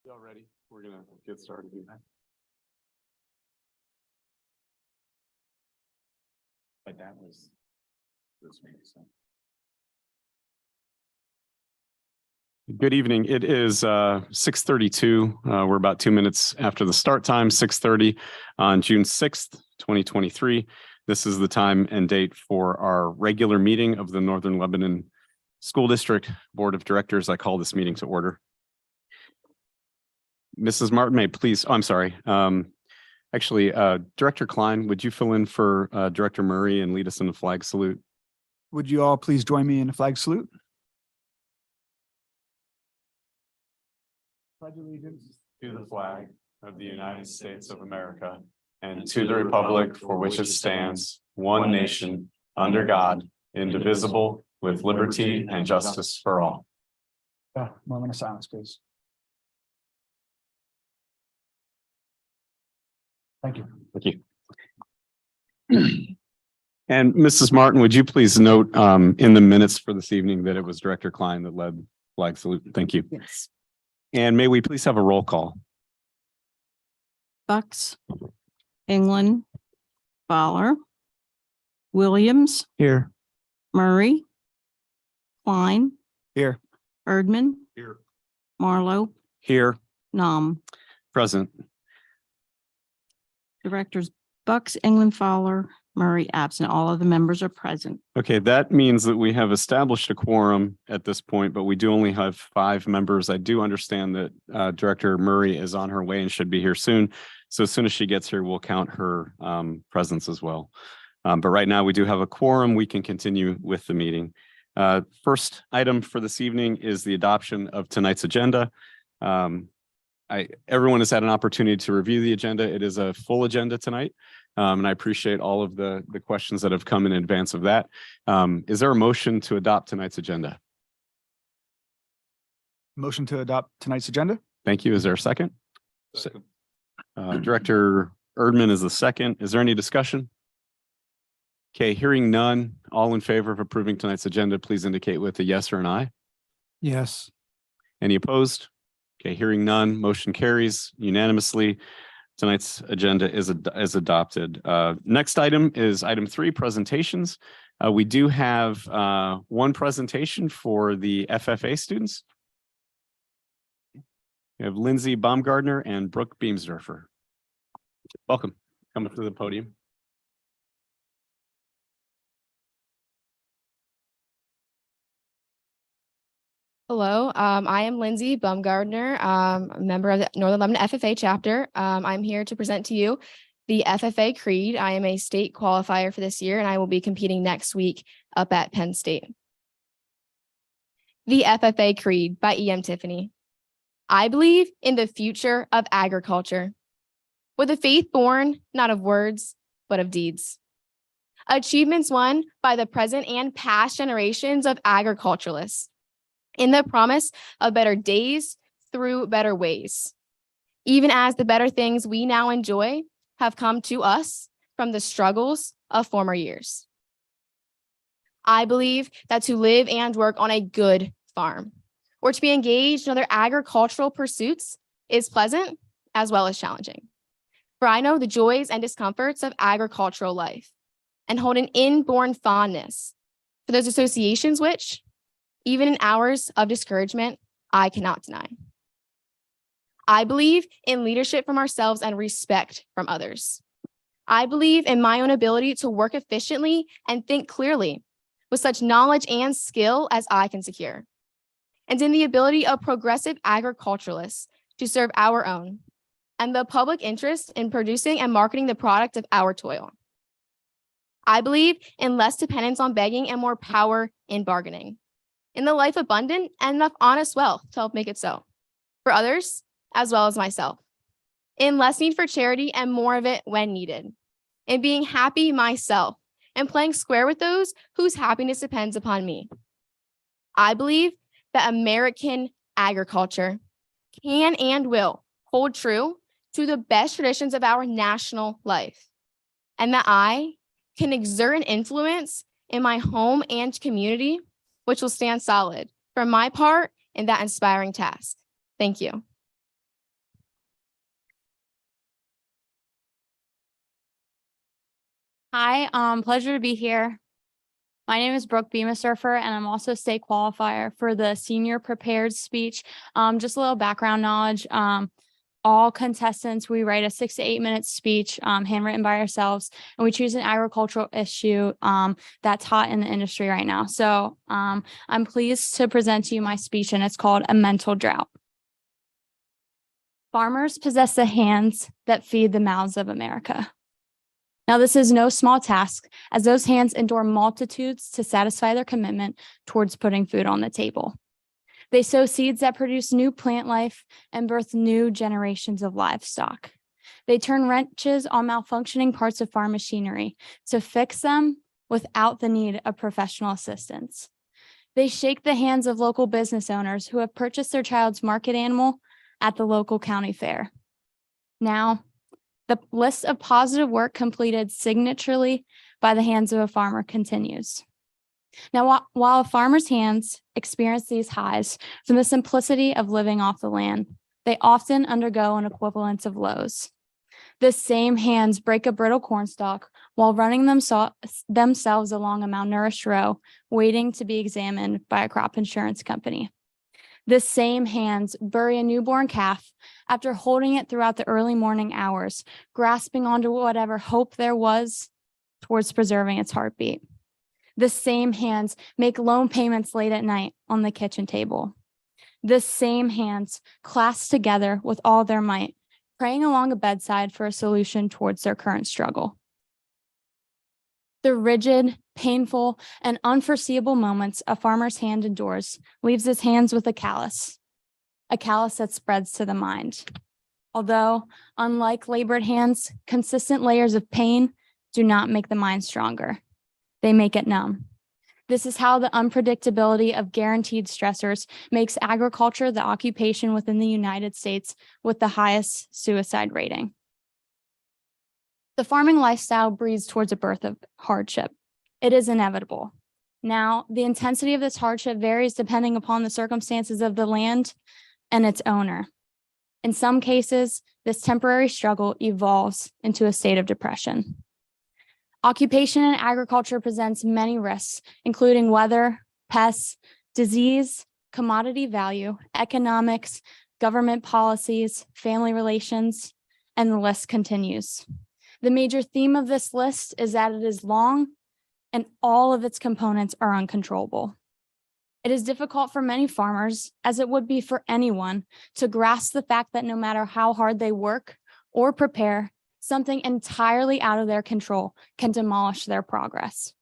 Y'all ready? We're gonna get started. But that was this week, so. Good evening. It is 6:32. We're about 2 minutes after the start time, 6:30 on June 6th, 2023. This is the time and date for our regular meeting of the Northern Lebanon School District Board of Directors. I call this meeting to order. Mrs. Martin, may please, oh, I'm sorry. Actually, Director Klein, would you fill in for Director Murray and lead us in the flag salute? Would you all please join me in a flag salute? Pledge allegiance to the flag of the United States of America and to the republic for which it stands, one nation, under God, indivisible, with liberty and justice for all. Moment of silence, please. Thank you. Thank you. And Mrs. Martin, would you please note in the minutes for this evening that it was Director Klein that led flag salute? Thank you. Yes. And may we please have a roll call? Bucks, England, Fowler, Williams, Here. Murray, Klein, Here. Erdman, Here. Marlowe, Here. Nom. Present. Directors Bucks, England, Fowler, Murray absent. All of the members are present. Okay, that means that we have established a quorum at this point, but we do only have 5 members. I do understand that Director Murray is on her way and should be here soon. So as soon as she gets here, we'll count her presence as well. But right now we do have a quorum. We can continue with the meeting. First item for this evening is the adoption of tonight's agenda. Everyone has had an opportunity to review the agenda. It is a full agenda tonight. And I appreciate all of the questions that have come in advance of that. Is there a motion to adopt tonight's agenda? Motion to adopt tonight's agenda. Thank you. Is there a second? Director Erdman is the second. Is there any discussion? Okay, hearing none. All in favor of approving tonight's agenda, please indicate with a yes or an aye. Yes. Any opposed? Okay, hearing none. Motion carries unanimously. Tonight's agenda is adopted. Next item is item 3, presentations. We do have one presentation for the FFA students. We have Lindsay Baumgardner and Brooke Beamsdorfer. Welcome. Come up to the podium. Hello, I am Lindsay Baumgardner, a member of the Northern Lebanon FFA chapter. I'm here to present to you the FFA Creed. I am a state qualifier for this year, and I will be competing next week up at Penn State. The FFA Creed by E.M. Tiffany. I believe in the future of agriculture, with a faith born not of words, but of deeds. Achievements won by the present and past generations of agriculturalists, in the promise of better days through better ways, even as the better things we now enjoy have come to us from the struggles of former years. I believe that to live and work on a good farm, or to be engaged in other agricultural pursuits, is pleasant as well as challenging. For I know the joys and discomforts of agricultural life, and hold an inborn fondness for those associations which, even in hours of discouragement, I cannot deny. I believe in leadership from ourselves and respect from others. I believe in my own ability to work efficiently and think clearly with such knowledge and skill as I can secure, and in the ability of progressive agriculturalists to serve our own and the public interest in producing and marketing the product of our toil. I believe in less dependence on begging and more power in bargaining, in the life abundant and enough honest wealth to help make it so, for others as well as myself, in less need for charity and more of it when needed, in being happy myself and playing square with those whose happiness depends upon me. I believe that American agriculture can and will hold true to the best traditions of our national life, and that I can exert an influence in my home and community which will stand solid for my part in that inspiring task. Thank you. Hi, pleasure to be here. My name is Brooke Beamer-Surfer, and I'm also state qualifier for the senior prepared speech. Just a little background knowledge. All contestants, we write a 6 to 8 minute speech, handwritten by ourselves, and we choose an agricultural issue that's hot in the industry right now. So I'm pleased to present to you my speech, and it's called A Mental Drought. Farmers possess the hands that feed the mouths of America. Now, this is no small task, as those hands endure multitudes to satisfy their commitment towards putting food on the table. They sow seeds that produce new plant life and birth new generations of livestock. They turn wrenches on malfunctioning parts of farm machinery to fix them without the need of professional assistance. They shake the hands of local business owners who have purchased their child's market animal at the local county fair. Now, the list of positive work completed signaturely by the hands of a farmer continues. Now, while a farmer's hands experience these highs from the simplicity of living off the land, they often undergo an equivalence of lows. The same hands break a brittle cornstalk while running themselves along a malnourished row, waiting to be examined by a crop insurance company. The same hands bury a newborn calf after holding it throughout the early morning hours, grasping onto whatever hope there was towards preserving its heartbeat. The same hands make loan payments late at night on the kitchen table. The same hands clasp together with all their might, praying along a bedside for a solution towards their current struggle. The rigid, painful, and unforeseeable moments a farmer's hand endures leaves his hands with a callus that spreads to the mind. Although, unlike labored hands, consistent layers of pain do not make the mind stronger. They make it numb. This is how the unpredictability of guaranteed stressors makes agriculture the occupation within the United States with the highest suicide rating. The farming lifestyle breeds towards a birth of hardship. It is inevitable. Now, the intensity of this hardship varies depending upon the circumstances of the land and its owner. In some cases, this temporary struggle evolves into a state of depression. Occupation in agriculture presents many risks, including weather, pests, disease, commodity value, economics, government policies, family relations, and the list continues. The major theme of this list is that it is long and all of its components are uncontrollable. It is difficult for many farmers, as it would be for anyone, to grasp the fact that no matter how hard they work or prepare, something entirely out of their control can demolish their progress.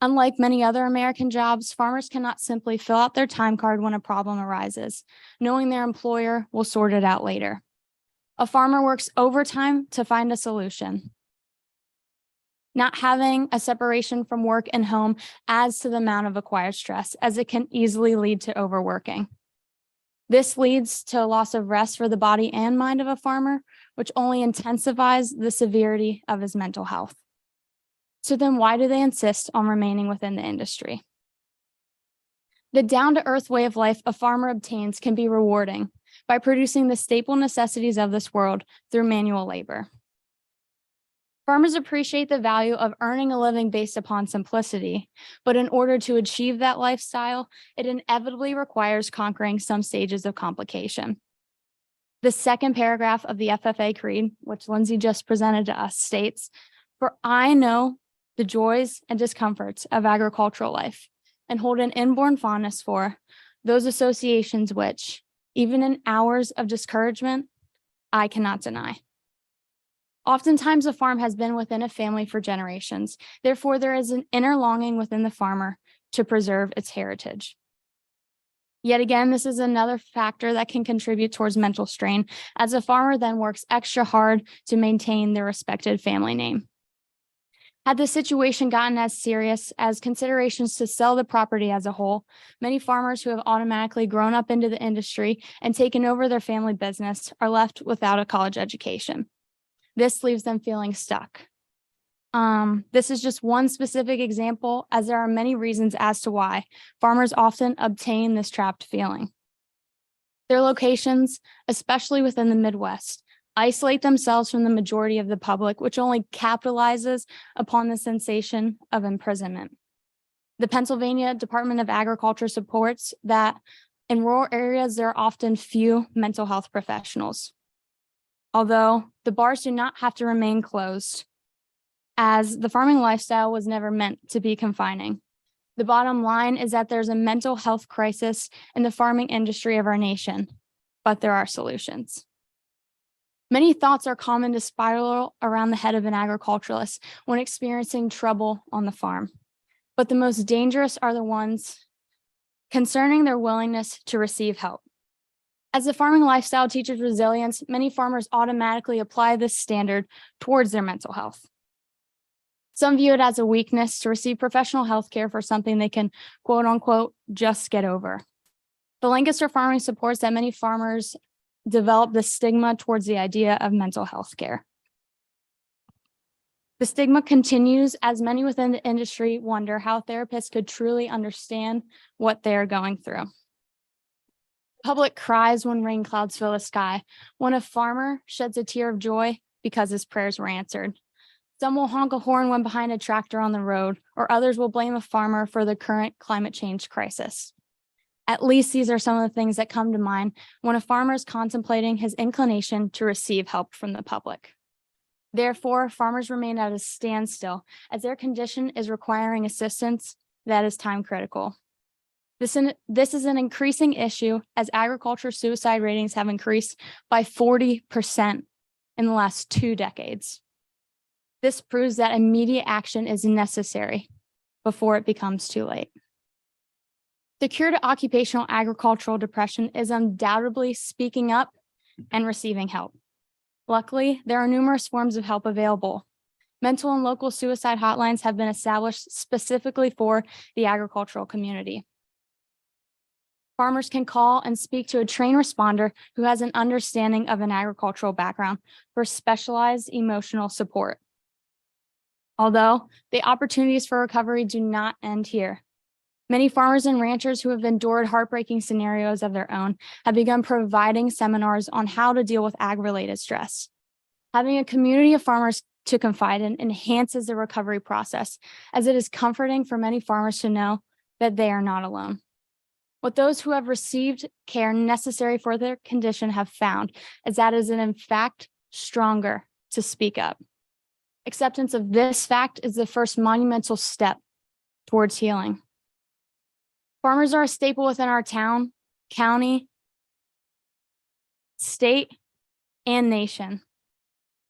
Unlike many other American jobs, farmers cannot simply fill out their time card when a problem arises, knowing their employer will sort it out later. A farmer works overtime to find a solution. Not having a separation from work and home adds to the amount of acquired stress, as it can easily lead to overworking. This leads to a loss of rest for the body and mind of a farmer, which only intensifies the severity of his mental health. So then why do they insist on remaining within the industry? The down-to-earth way of life a farmer obtains can be rewarding by producing the staple necessities of this world through manual labor. Farmers appreciate the value of earning a living based upon simplicity, but in order to achieve that lifestyle, it inevitably requires conquering some stages of complication. The second paragraph of the FFA Creed, which Lindsay just presented to us, states, "For I know the joys and discomforts of agricultural life, and hold an inborn fondness for those associations which, even in hours of discouragement, I cannot deny." Oftentimes, a farm has been within a family for generations. Therefore, there is an inner longing within the farmer to preserve its heritage. Yet again, this is another factor that can contribute towards mental strain, as a farmer then works extra hard to maintain their respected family name. Had the situation gotten as serious as considerations to sell the property as a whole, many farmers who have automatically grown up into the industry and taken over their family business are left without a college education. This leaves them feeling stuck. This is just one specific example, as there are many reasons as to why farmers often obtain this trapped feeling. Their locations, especially within the Midwest, isolate themselves from the majority of the public, which only capitalizes upon the sensation of imprisonment. The Pennsylvania Department of Agriculture supports that in rural areas, there are often few mental health professionals. Although the bars do not have to remain closed, as the farming lifestyle was never meant to be confining. The bottom line is that there's a mental health crisis in the farming industry of our nation, but there are solutions. Many thoughts are common to spiral around the head of an agriculturalist when experiencing trouble on the farm, but the most dangerous are the ones concerning their willingness to receive help. As the farming lifestyle teaches resilience, many farmers automatically apply this standard towards their mental health. Some view it as a weakness to receive professional health care for something they can, quote unquote, just get over. The Lancaster Farming supports that many farmers develop the stigma towards the idea of mental health care. The stigma continues as many within the industry wonder how therapists could truly understand what they're going through. Public cries when rain clouds fill the sky, when a farmer sheds a tear of joy because his prayers were answered. Some will honk a horn when behind a tractor on the road, or others will blame a farmer for the current climate change crisis. At least these are some of the things that come to mind when a farmer is contemplating his inclination to receive help from the public. Therefore, farmers remain at a standstill as their condition is requiring assistance that is time critical. This is an increasing issue as agriculture suicide ratings have increased by 40% in the last 2 decades. This proves that immediate action is necessary before it becomes too late. The cure to occupational agricultural depression is undoubtedly speaking up and receiving help. Luckily, there are numerous forms of help available. Mental and local suicide hotlines have been established specifically for the agricultural community. Farmers can call and speak to a trained responder who has an understanding of an agricultural background for specialized emotional support. Although the opportunities for recovery do not end here. Many farmers and ranchers who have endured heartbreaking scenarios of their own have begun providing seminars on how to deal with ag-related stress. Having a community of farmers to confide in enhances the recovery process, as it is comforting for many farmers to know that they are not alone. What those who have received care necessary for their condition have found is that it is in fact stronger to speak up. Acceptance of this fact is the first monumental step towards healing. Farmers are a staple within our town, county, state, and nation.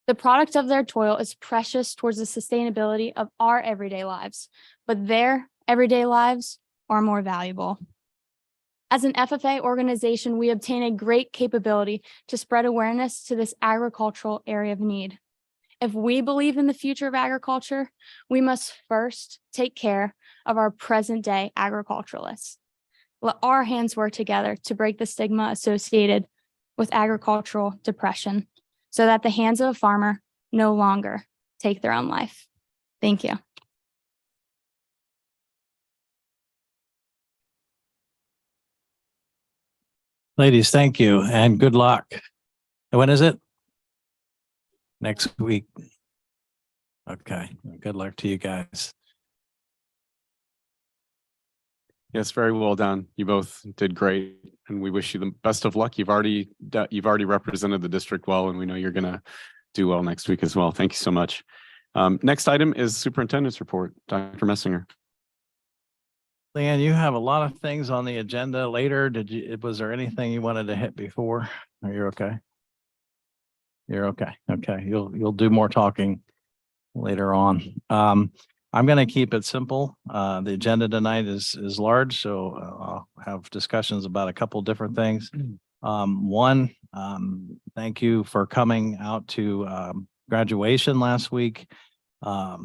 The product of their toil is precious towards the sustainability of our everyday lives, but their everyday lives are more valuable. As an FFA organization, we obtain a great capability to spread awareness to this agricultural area of need. If we believe in the future of agriculture, we must first take care of our present day agriculturalists. Let our hands work together to break the stigma associated with agricultural depression so that the hands of a farmer no longer take their own life. Thank you. Ladies, thank you and good luck. When is it? Next week. Okay, good luck to you guys. Yes, very well done. You both did great, and we wish you the best of luck. You've already represented the district well, and we know you're going to do well next week as well. Thank you so much. Next item is superintendent's report. Dr. Messinger. Leanne, you have a lot of things on the agenda later. Was there anything you wanted to hit before? Are you okay? You're okay. Okay. You'll do more talking later on. I'm going to keep it simple. The agenda tonight is large, so I'll have discussions about a couple different things. One, thank you for coming out to graduation last week. A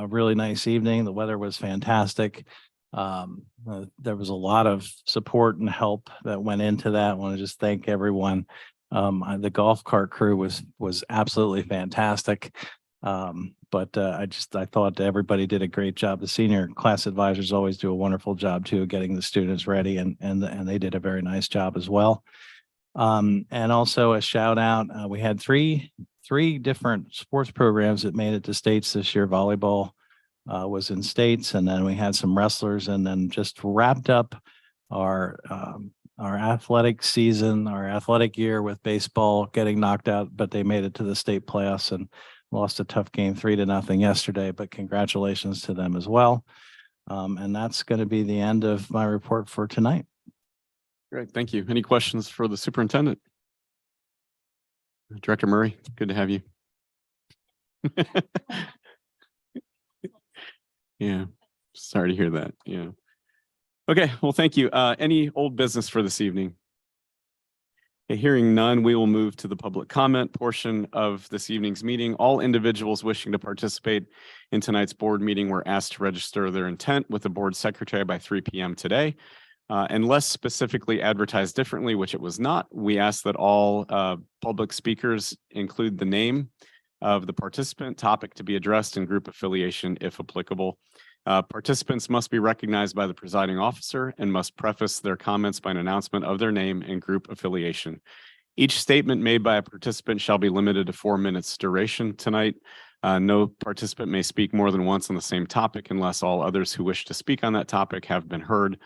really nice evening. The weather was fantastic. There was a lot of support and help that went into that. I want to just thank everyone. The golf cart crew was absolutely fantastic. But I thought everybody did a great job. The senior class advisors always do a wonderful job too, getting the students ready, and they did a very nice job as well. And also a shout out, we had three different sports programs that made it to states this year. Volleyball was in states, and then we had some wrestlers, and then just wrapped up our athletic season, our athletic year with baseball getting knocked out, but they made it to the state playoffs and lost a tough game 3-0 yesterday, but congratulations to them as well. And that's going to be the end of my report for tonight. Great, thank you. Any questions for the superintendent? Director Murray, good to have you. Yeah, sorry to hear that. Yeah. Okay, well, thank you. Any old business for this evening? Okay, hearing none, we will move to the public comment portion of this evening's meeting. All individuals wishing to participate in tonight's board meeting were asked to register their intent with the board secretary by 3 p.m. today. Unless specifically advertised differently, which it was not, we ask that all public speakers include the name of the participant, topic to be addressed, and group affiliation if applicable. Participants must be recognized by the presiding officer and must preface their comments by an announcement of their name and group affiliation. Each statement made by a participant shall be limited to 4 minutes duration tonight. No participant may speak more than once on the same topic unless all others who wish to speak on that topic have been heard.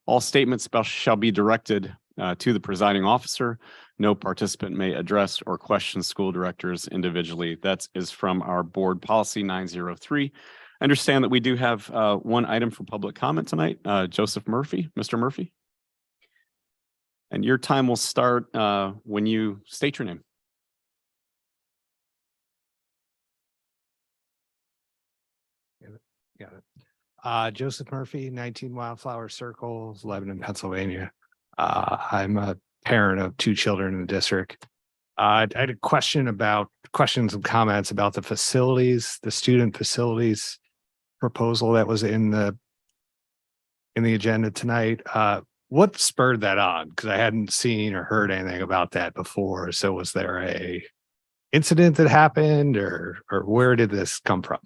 All statements shall be directed to the presiding officer. No participant may address or question school directors individually. That is from our board policy 903. I understand that we do have one item for public comment tonight. Joseph Murphy, Mr. Murphy. And your time will start when you state your name. Got it. Joseph Murphy, 19 Wildflower Circle, Lebanon, Pennsylvania. I'm a parent of 2 children in the district. I had a questions and comments about the facilities, the student facilities proposal that was in the agenda tonight. What spurred that on? Because I hadn't seen or heard anything about that before. So was there a incident that happened, or where did this come from?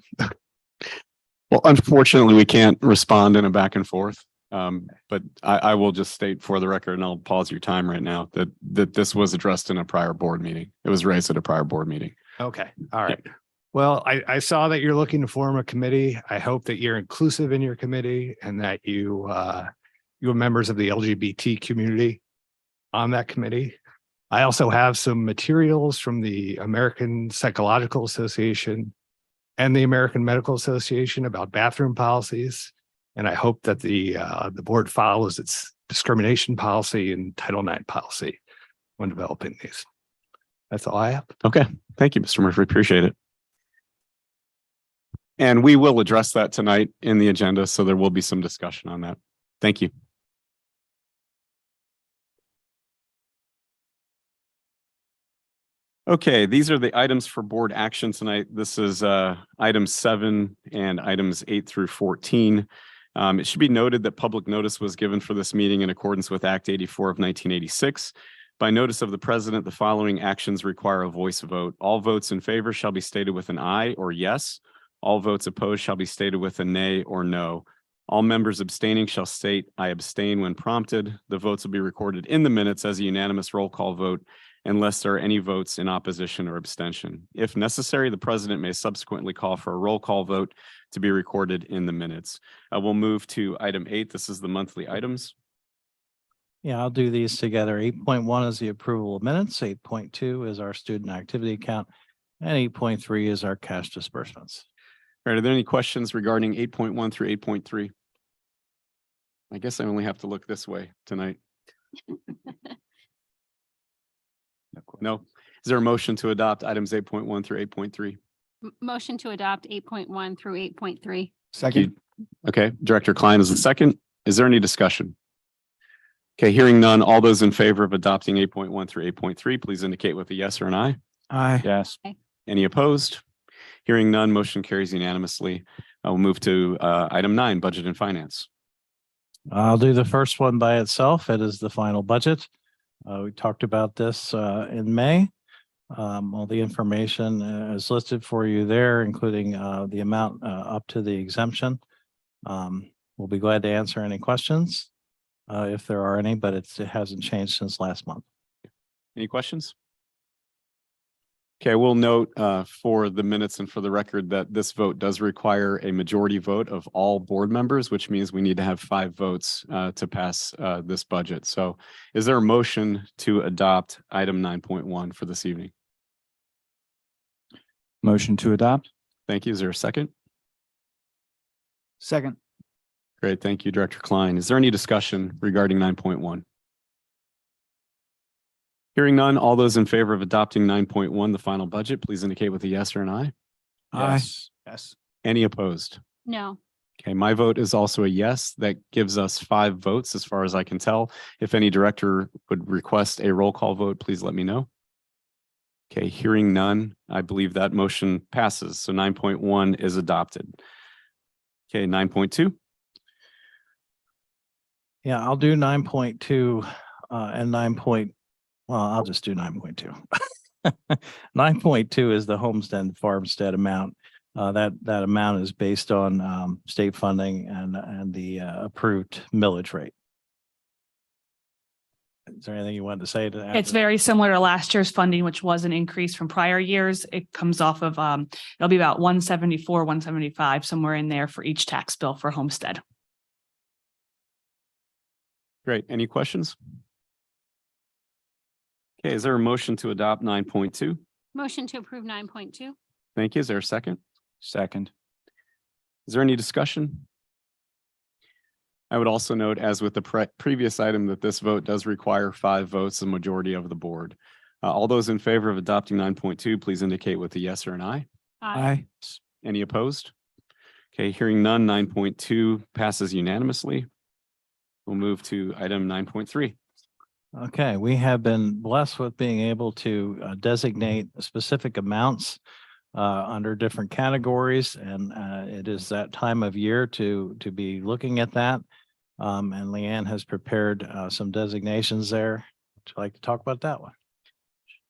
Well, unfortunately, we can't respond in a back and forth. But I will just state for the record, and I'll pause your time right now, that this was addressed in a prior board meeting. It was raised at a prior board meeting. Okay. All right. Well, I saw that you're looking to form a committee. I hope that you're inclusive in your committee and that you have members of the LGBT community on that committee. I also have some materials from the American Psychological Association and the American Medical Association about bathroom policies. And I hope that the board follows its discrimination policy and Title IX policy when developing these. That's all I have. Okay. Thank you, Mr. Murphy. Appreciate it. And we will address that tonight in the agenda, so there will be some discussion on that. Thank you. Okay, these are the items for board action tonight. This is items 7 and items 8 through 14. It should be noted that public notice was given for this meeting in accordance with Act 84 of 1986. By notice of the president, the following actions require a voice vote. All votes in favor shall be stated with an aye or yes. All votes opposed shall be stated with a nay or no. All members abstaining shall state, I abstain when prompted. The votes will be recorded in the minutes as a unanimous roll call vote unless there are any votes in opposition or abstention. If necessary, the president may subsequently call for a roll call vote to be recorded in the minutes. We'll move to item 8. This is the monthly items. Yeah, I'll do these together. 8.1 is the approval of minutes. 8.2 is our student activity account. And 8.3 is our cash disbursements. All right, are there any questions regarding 8.1 through 8.3? I guess I only have to look this way tonight. No. Is there a motion to adopt items 8.1 through 8.3? Motion to adopt 8.1 through 8.3. Second. Okay, Director Klein is the second. Is there any discussion? Okay, hearing none, all those in favor of adopting 8.1 through 8.3, please indicate with a yes or an aye. Aye. Yes. Any opposed? Hearing none, motion carries unanimously. We'll move to item 9, budget and finance. I'll do the first one by itself. It is the final budget. We talked about this in May. All the information is listed for you there, including the amount up to the exemption. We'll be glad to answer any questions if there are any, but it hasn't changed since last month. Any questions? Okay, we'll note for the minutes and for the record that this vote does require a majority vote of all board members, which means we need to have 5 votes to pass this budget. So is there a motion to adopt item 9.1 for this evening? Motion to adopt. Thank you. Is there a second? Second. Great. Thank you, Director Klein. Is there any discussion regarding 9.1? Hearing none, all those in favor of adopting 9.1, the final budget, please indicate with a yes or an aye. Aye. Yes. Any opposed? No. Okay, my vote is also a yes. That gives us 5 votes as far as I can tell. If any director would request a roll call vote, please let me know. Okay, hearing none, I believe that motion passes. So 9.1 is adopted. Okay, 9.2. Yeah, I'll do 9.2 and 9. Well, I'll just do 9.2. 9.2 is the homestead farmstead amount. That amount is based on state funding and the approved millage rate. Is there anything you wanted to say to that? It's very similar to last year's funding, which was an increase from prior years. It comes off of, it'll be about 174, 175, somewhere in there for each tax bill for homestead. Great. Any questions? Okay, is there a motion to adopt 9.2? Motion to approve 9.2. Thank you. Is there a second? Second. Is there any discussion? I would also note, as with the previous item, that this vote does require 5 votes, the majority of the board. All those in favor of adopting 9.2, please indicate with a yes or an aye. Aye. Any opposed? Okay, hearing none, 9.2 passes unanimously. We'll move to item 9.3. Okay, we have been blessed with being able to designate specific amounts under different categories, and it is that time of year to be looking at that. And Leanne has prepared some designations there. Would you like to talk about that one?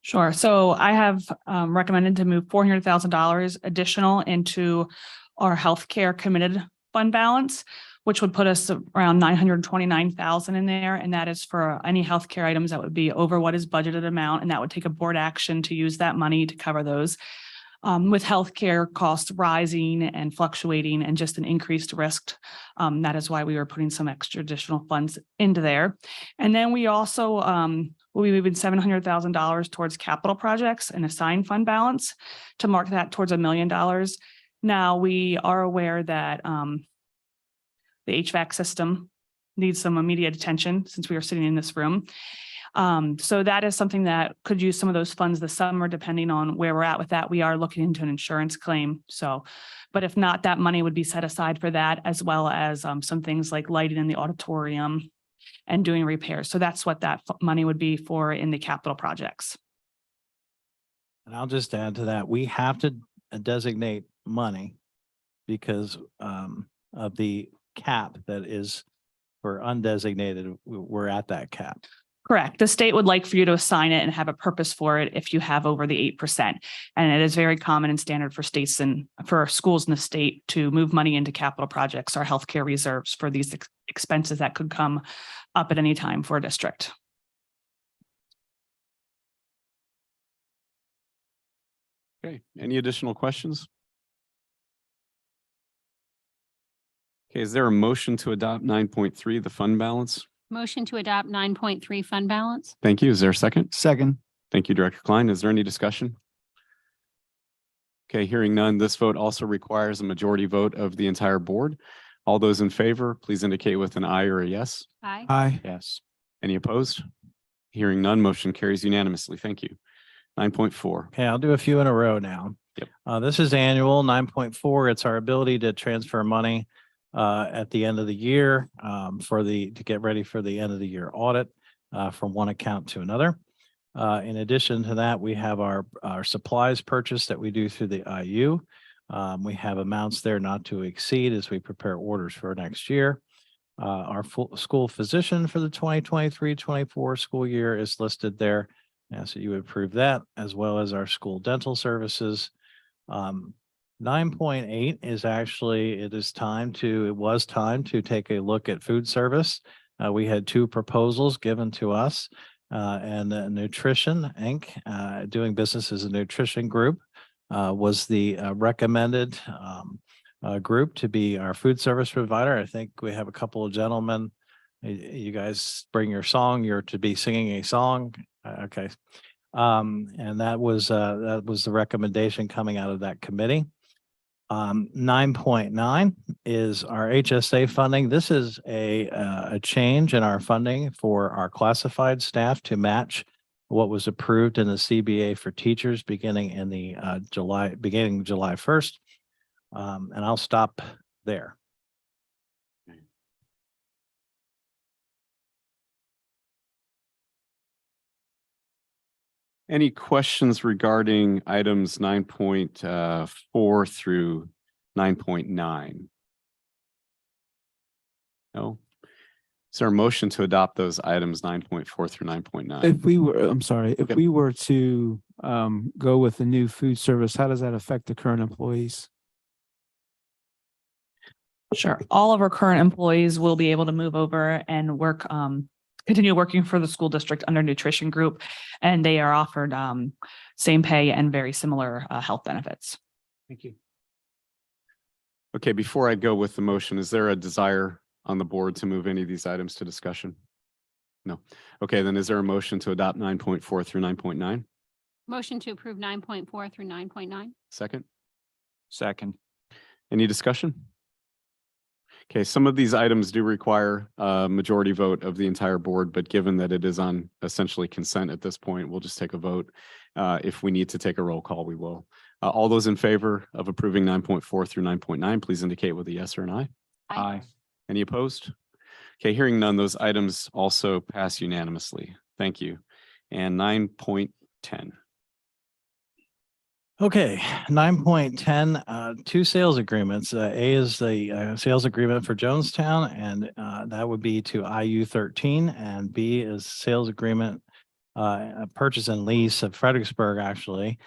Sure. So I have recommended to move $400,000 additional into our healthcare committed fund balance, which would put us around 929,000 in there. And that is for any healthcare items that would be over what is budgeted amount. And that would take a board action to use that money to cover those. With healthcare costs rising and fluctuating and just an increased risk. That is why we were putting some extra additional funds into there. And then we also will be moving $700,000 towards capital projects and assigned fund balance to mark that towards $1 million. Now, we are aware that the HVAC system needs some immediate attention since we are sitting in this room. So that is something that could use some of those funds this summer, depending on where we're at with that. We are looking into an insurance claim. So, but if not, that money would be set aside for that, as well as some things like lighting in the auditorium and doing repairs. So that's what that money would be for in the capital projects. And I'll just add to that, we have to designate money because of the cap that is for undesignated. We're at that cap. Correct. The state would like for you to assign it and have a purpose for it if you have over the 8%. And it is very common and standard for states and for schools in the state to move money into capital projects or healthcare reserves for these expenses that could come up at any time for a district. Okay, any additional questions? Okay, is there a motion to adopt 9.3, the fund balance? Motion to adopt 9.3 fund balance. Thank you. Is there a second? Second. Thank you, Director Klein. Is there any discussion? Okay, hearing none, this vote also requires a majority vote of the entire board. All those in favor, please indicate with an aye or a yes. Aye. Aye. Yes. Any opposed? Hearing none, motion carries unanimously. Thank you. 9.4. Okay, I'll do a few in a row now. Yep. This is annual. 9.4. It's our ability to transfer money at the end of the year to get ready for the end of the year audit from one account to another. In addition to that, we have our supplies purchase that we do through the IU. We have amounts there not to exceed as we prepare orders for next year. Our full school physician for the 2023-24 school year is listed there. So you would approve that, as well as our school dental services. 9.8 is actually, it was time to take a look at food service. We had 2 proposals given to us, and Nutrition, Inc., doing business as a nutrition group, was the recommended group to be our food service provider. I think we have a couple of gentlemen. You guys bring your song. You're to be singing a song. Okay. And that was the recommendation coming out of that committee. 9.9 is our HSA funding. This is a change in our funding for our classified staff to match what was approved in the CBA for teachers beginning in the July 1st. And I'll stop there. Any questions regarding items 9.4 through 9.9? No. Is there a motion to adopt those items 9.4 through 9.9? If we were, I'm sorry, if Yep. we were to go with the new food service, how does that affect the current employees? Sure. All of our current employees will be able to move over and work, continue working for the school district under nutrition group. And they are offered same pay and very similar health benefits. Thank you. Okay, before I go with the motion, is there a desire on the board to move any of these items to discussion? No. Okay, then is there a motion to adopt 9.4 through 9.9? Motion to approve 9.4 through 9.9. Second? Second. Any discussion? Okay, some of these items do require a majority vote of the entire board, but given that it is on essentially consent at this point, we'll just take a vote. If we need to take a roll call, we will. All those in favor of approving 9.4 through 9.9, please indicate with a yes or an aye. Aye. Any opposed? Okay, hearing none, those items also pass unanimously. Thank you. And 9.10. Okay, 9.10, two sales agreements. A is the sales agreement for Jonestown, and that would be to IU 13, and B is sales agreement, purchase and lease of Fredericksburg, actually.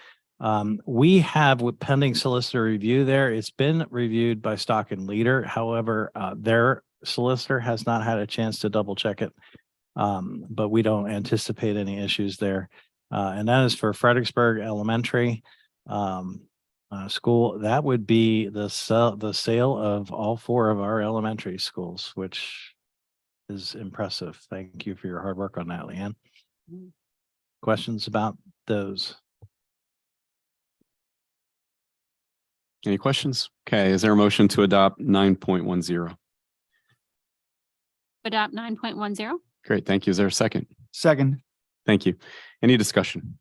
We have with pending solicitor review there. It's been reviewed by Stock and Leader. However, their solicitor has not had a chance to double check it, but we don't anticipate any issues there. And that is for Fredericksburg Elementary school. That would be the sale of all 4 of our elementary schools, which is impressive. Thank you for your hard work on that, Leanne. Questions about those? Any questions? Okay, is there a motion to adopt 9.10? Adopt 9.10. Great, thank you. Is there a second? Second. Thank you. Any discussion?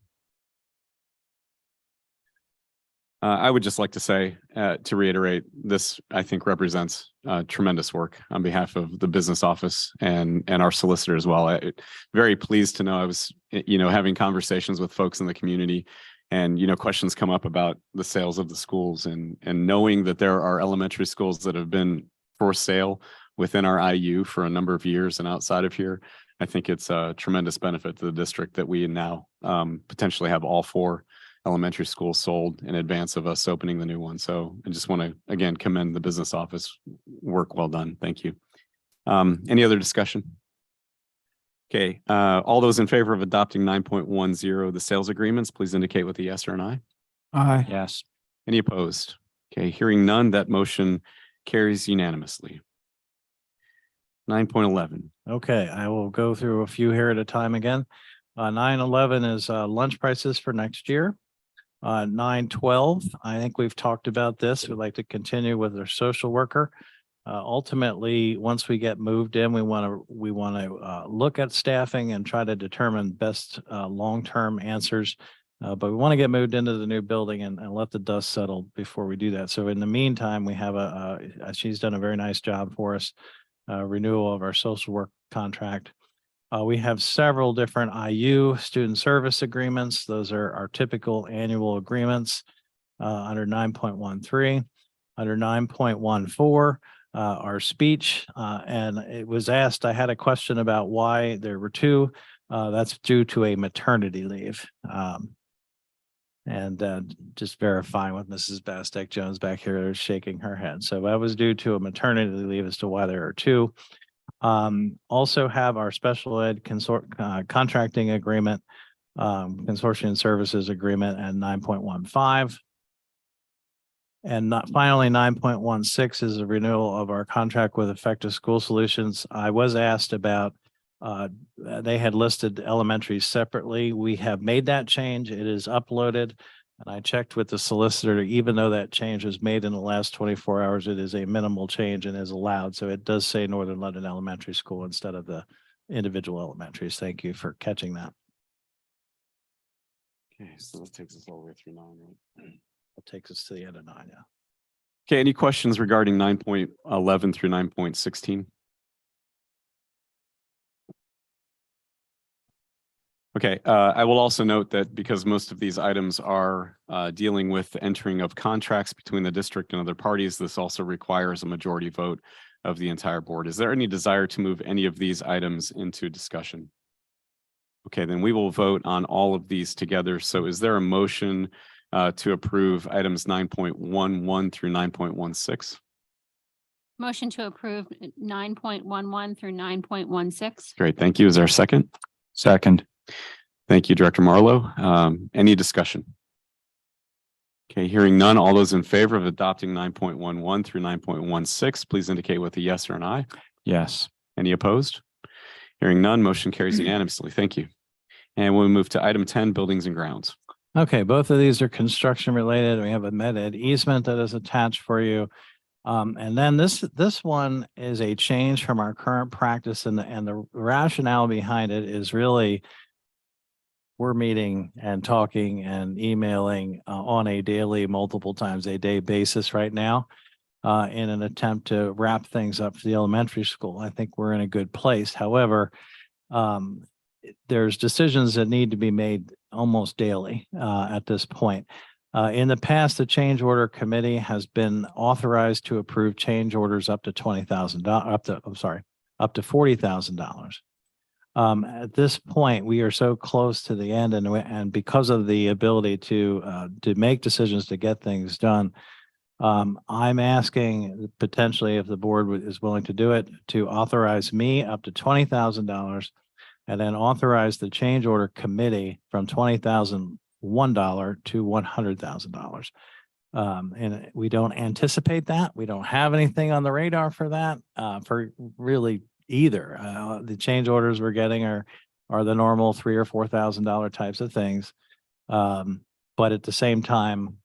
I would just like to say, to reiterate, this, I think, represents tremendous work on behalf of the business office and our solicitor as well. Very pleased to know I was, having conversations with folks in the community, and, questions come up about the sales of the schools, and knowing that there are elementary schools that have been for sale within our IU for a number of years and outside of here. I think it's a tremendous benefit to the district that we now potentially have all 4 elementary schools sold in advance of us opening the new one. So I just want to, again, commend the business office. Work well done. Thank you. Any other discussion? Okay, all those in favor of adopting 9.10, the sales agreements, please indicate with a yes or an aye. Aye. Yes. Any opposed? Okay, hearing none, that motion carries unanimously. 9.11. Okay, I will go through a few here at a time again. 9.11 is lunch prices for next year. 9.12, I think we've talked about this. We'd like to continue with our social worker. Ultimately, once we get moved in, we want to look at staffing and try to determine best long-term answers. But we want to get moved into the new building and let the dust settle before we do that. So in the meantime, we have she's done a very nice job for us. Renewal of our social work contract. We have several different IU student service agreements. Those are our typical annual agreements under 9.13, under 9.14, our speech. And it was asked, I had a question about why there were 2. That's due to a maternity leave. Just verifying with Mrs. Bastek Jones back here, shaking her head. So that was due to a maternity leave as to why there are 2. Also have our special ed contracting agreement, consortium services agreement and 9.15. And finally, 9.16 is a renewal of our contract with Effective School Solutions. I was asked about, they had listed elementary separately. We have made that change. It is uploaded. And I checked with the solicitor, even though that change was made in the last 24 hours, it is a minimal change and is allowed. So it does say Northern London Elementary School instead of the individual elementaries. Thank you for catching that. Okay, so that takes us all the way through 9, right? That takes us to the end of 9, yeah. Okay, any questions regarding 9.11 through 9.16? Okay, I will also note that because most of these items are dealing with the entering of contracts between the district and other parties, this also requires a majority vote of the entire board. Is there any desire to move any of these items into discussion? Okay, then we will vote on all of these together. So is there a motion to approve items 9.11 through 9.16? Motion to approve 9.11 through 9.16. Great, thank you. Is there a second? Second. Thank you, Director Marlowe. Any discussion? Okay, hearing none. All those in favor of adopting 9.11 through 9.16, please indicate with a yes or an aye. Yes. Any opposed? Hearing none, motion carries unanimously. Thank you. And we'll move to item 10, buildings and grounds. Okay, both of these are construction related. We have a med ed easement that is attached for you. And then this one is a change from our current practice, and the rationale behind it is really we're meeting and talking and emailing on a daily, multiple times a day basis right now in an attempt to wrap things up for the elementary school. I think we're in a good place. However, there's decisions that need to be made almost daily at this point. In the past, the change order committee has been authorized to approve change orders up to $20,000, up to $40,000. At this point, we are so close to the end, and because of the ability to make decisions to get things done, I'm asking potentially, if the board is willing to do it, to authorize me up to $20,000, and then authorize the change order committee from $20,001 to $100,000. And we don't anticipate that. We don't have anything on the radar for that, for really either. The change orders we're getting are the normal $3,000 or $4,000 types of things. But at the same time,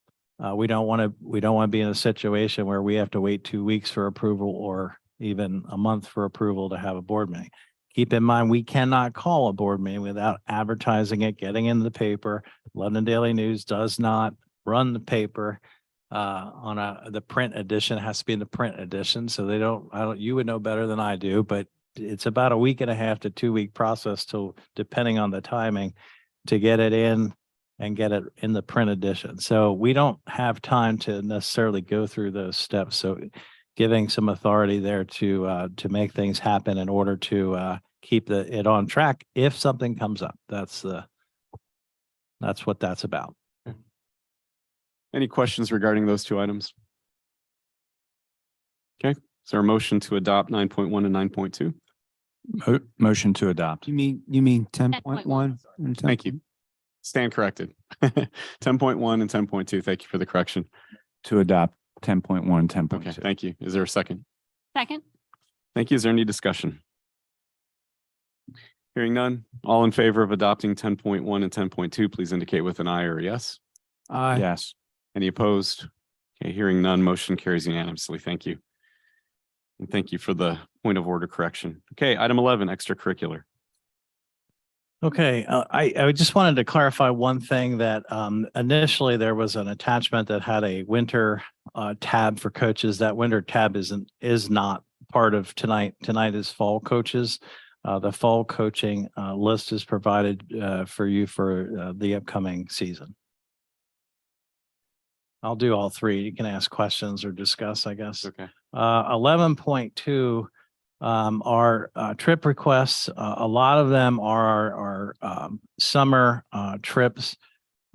we don't want to be in a situation where we have to wait 2 weeks for approval or even a month for approval to have a board meeting. Keep in mind, we cannot call a board meeting without advertising it, getting in the paper. London Daily News does not run the paper the print edition. It has to be in the print edition. So you would know better than I do, but it's about a 1.5 to 2 week process depending on the timing to get it in and get it in the print edition. So we don't have time to necessarily go through those steps. So giving some authority there to make things happen in order to keep it on track if something comes up. That's what that's about. Any questions regarding those two items? Okay, is there a motion to adopt 9.1 and 9.2? Motion to adopt. You mean 10.1? Thank you. Stand corrected. 10.1 and 10.2. Thank you for the correction. To adopt 10.1, 10.2. Okay, thank you. Is there a second? Second. Thank you. Is there any discussion? Hearing none. All in favor of adopting 10.1 and 10.2, please indicate with an aye or a yes. Aye. Yes. Any opposed? Okay, hearing none, motion carries unanimously. Thank you. And thank you for the point of order correction. Okay, item 11, extracurricular. Okay, I just wanted to clarify one thing that initially there was an attachment that had a winter tab for coaches. That winter tab is not part of tonight. Tonight is fall coaches. The fall coaching list is provided for you for the upcoming season. I'll do all three. You can ask questions or discuss, I guess. Okay. 11.2 are trip requests. A lot of them are our summer trips.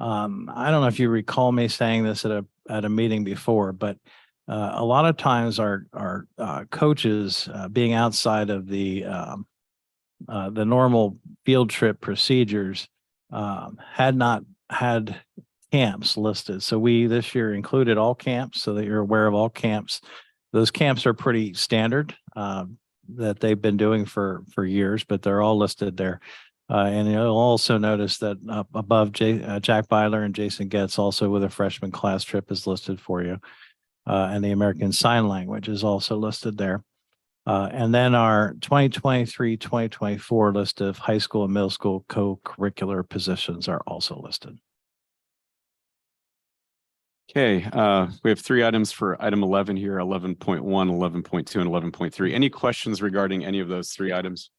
I don't know if you recall me saying this at a meeting before, but a lot of times our coaches being outside of the normal field trip procedures had not had camps listed. So we this year included all camps so that you're aware of all camps. Those camps are pretty standard that they've been doing for years, but they're all listed there. And you'll also notice that up above Jack Byler and Jason Getz also with a freshman class trip is listed for you. And the American Sign Language is also listed there. And then our 2023-2024 list of high school and middle school co-curricular positions are also listed. Okay, we have 3 items for item 11 here, 11.1, 11.2, and 11.3. Any questions regarding any of those 3 items?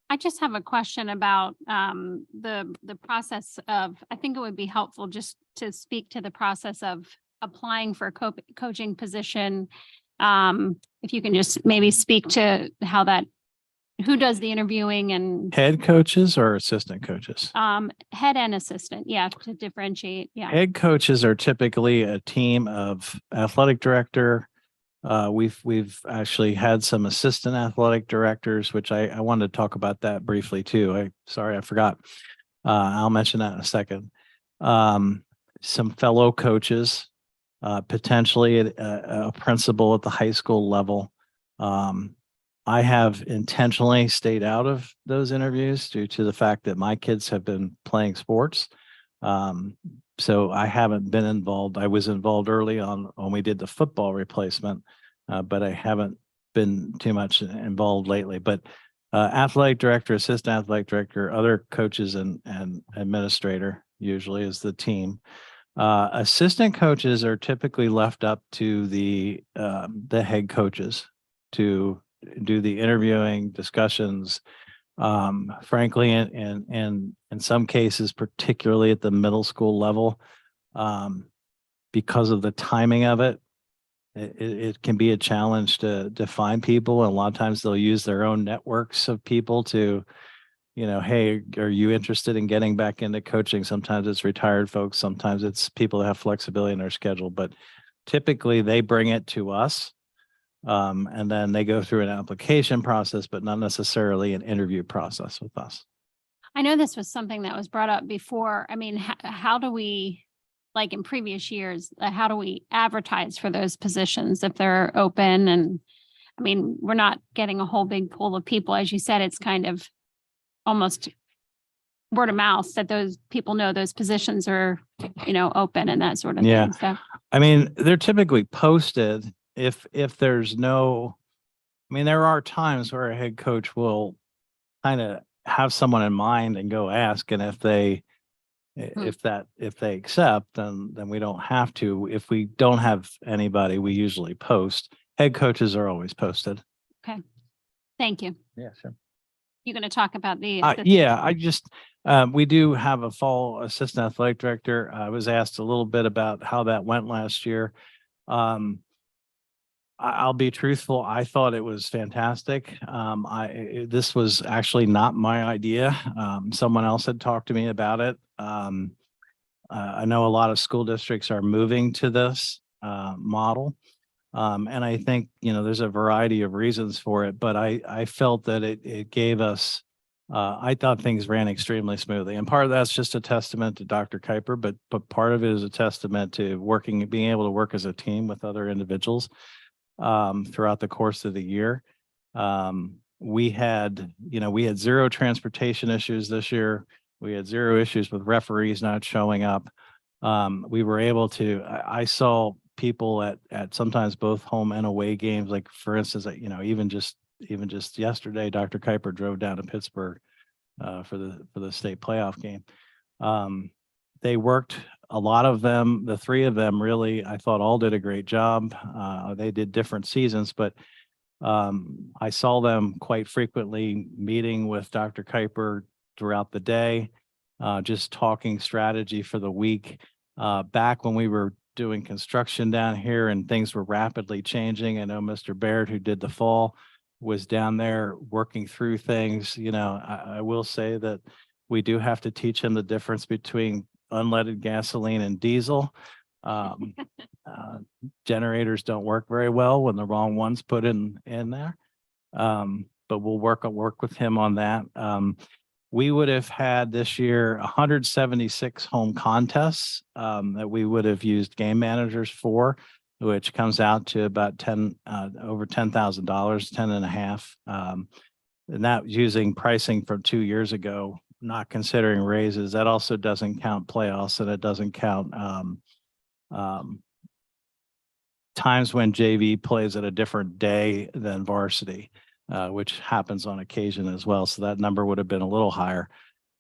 I just have a question about the process of, I think it would be helpful just to speak to the process of applying for a coaching position. If you can just maybe speak to how that, who does the interviewing and Head coaches or assistant coaches? head and assistant, yeah, to differentiate, yeah. Head coaches are typically a team of athletic director. We've actually had some assistant athletic directors, which I wanted to talk about that briefly too. Sorry, I forgot. I'll mention that in a second. Some fellow coaches, potentially a principal at the high school level. I have intentionally stayed out of those interviews due to the fact that my kids have been playing sports. So I haven't been involved. I was involved early on when we did the football replacement, but I haven't been too much involved lately. But athletic director, assistant athletic director, other coaches and administrator usually is the team. Assistant coaches are typically left up to the head coaches to do the interviewing discussions. Frankly, in some cases, particularly at the middle school level, because of the timing of it, it can be a challenge to find people. And a lot of times they'll use their own networks of people to, hey, are you interested in getting back into coaching? Sometimes it's retired folks. Sometimes it's people that have flexibility in their schedule, but typically they bring it to us. And then they go through an application process, but not necessarily an interview process with us. I know this was something that was brought up before. I mean, how do we, like in previous years, how do we advertise for those positions if they're open? And I mean, we're not getting a whole big pool of people. As you said, it's kind of almost word of mouth that those people know those positions are, open and that sort of Yeah. thing. So, I mean, they're typically posted if there's no, there are times where a head coach will kind of have someone in mind and go ask. And if they accept, then we don't have to. If we don't have anybody, we usually post. Head coaches are always posted. okay. Thank you. Yeah, sure. You're going to talk about the. We do have a fall assistant athletic director. I was asked a little bit about how that went last year. I'll be truthful. I thought it was fantastic. This was actually not my idea. Someone else had talked to me about it. I know a lot of school districts are moving to this model. And I think, there's a variety of reasons for it, but I felt that it gave us, I thought things ran extremely smoothly. And part of that's just a testament to Dr. Kuiper, but part of it is a testament to being able to work as a team with other individuals throughout the course of the year. We had 0 transportation issues this year. We had 0 issues with referees not showing up. We were able to, I saw people at sometimes both home and away games. Like for instance, even just yesterday, Dr. Kuiper drove down to Pittsburgh for the state playoff game. They worked, a lot of them, the 3 of them really, I thought all did a great job. They did different seasons, but I saw them quite frequently meeting with Dr. Kuiper throughout the day, just talking strategy for the week. Back when we were doing construction down here and things were rapidly changing, I know Mr. Baird, who did the fall, was down there working through things. I will say that we do have to teach him the difference between unleaded gasoline and diesel. Um, Generators don't work very well when the wrong one's put in there. But we'll work with him on that. We would have had this year 176 home contests that we would have used game managers for, which comes out to about over $10,000, 10 and a half. And that using pricing from 2 years ago, not considering raises. That also doesn't count playoffs, and it doesn't count times when JV plays at a different day than varsity, which happens on occasion as well. So that number would have been a little higher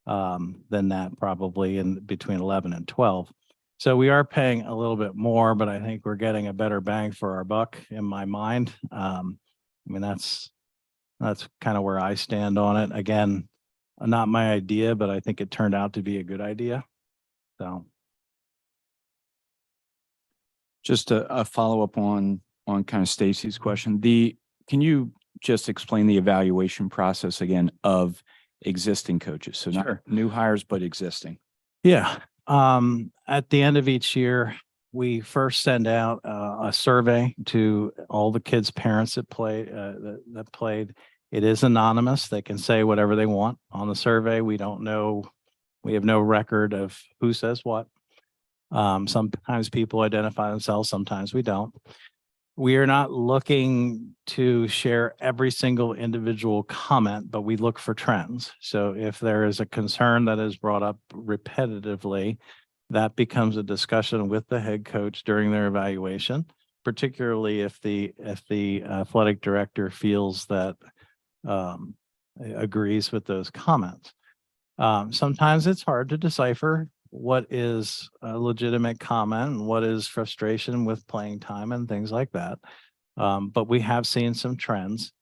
than that, probably in between 11 and 12. So we are paying a little bit more, but I think we're getting a better bang for our buck in my mind. I mean, that's kind of where I stand on it. Again, not my idea, but I think it turned out to be a good idea. So. Just a follow-up on kind of Stacy's question. Can you just explain the evaluation process again of existing coaches? So not new hires, but existing. Yeah. At the end of each year, we first send out a survey to all the kids' parents that played. It is anonymous. They can say whatever they want on the survey. We don't know. We have no record of who says what. Sometimes people identify themselves, sometimes we don't. We are not looking to share every single individual comment, but we look for trends. So if there is a concern that is brought up repetitively, that becomes a discussion with the head coach during their evaluation, particularly if the athletic director feels that agrees with those comments. Sometimes it's hard to decipher what is a legitimate comment and what is frustration with playing time and things like that. But we have seen some trends.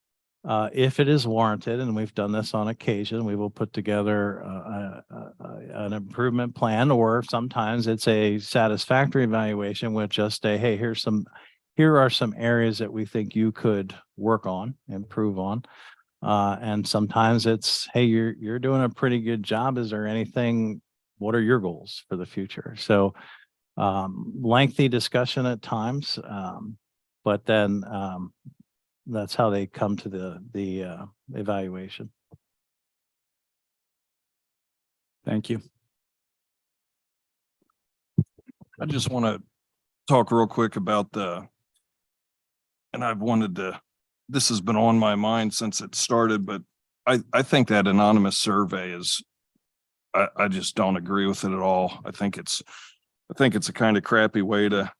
If it is warranted, and we've done this on occasion, we will put together an improvement plan, or sometimes it's a satisfactory evaluation with just a, hey, here are some areas that we think you could work on, improve on. And sometimes it's, hey, you're doing a pretty good job. Is there anything? What are your goals for the future? So lengthy discussion at times, but then that's how they come to the evaluation. Thank you. I just want to talk real quick about this has been on my mind since it started, but I think that anonymous survey is, I just don't agree with it at all. I think it's a kind of crappy way to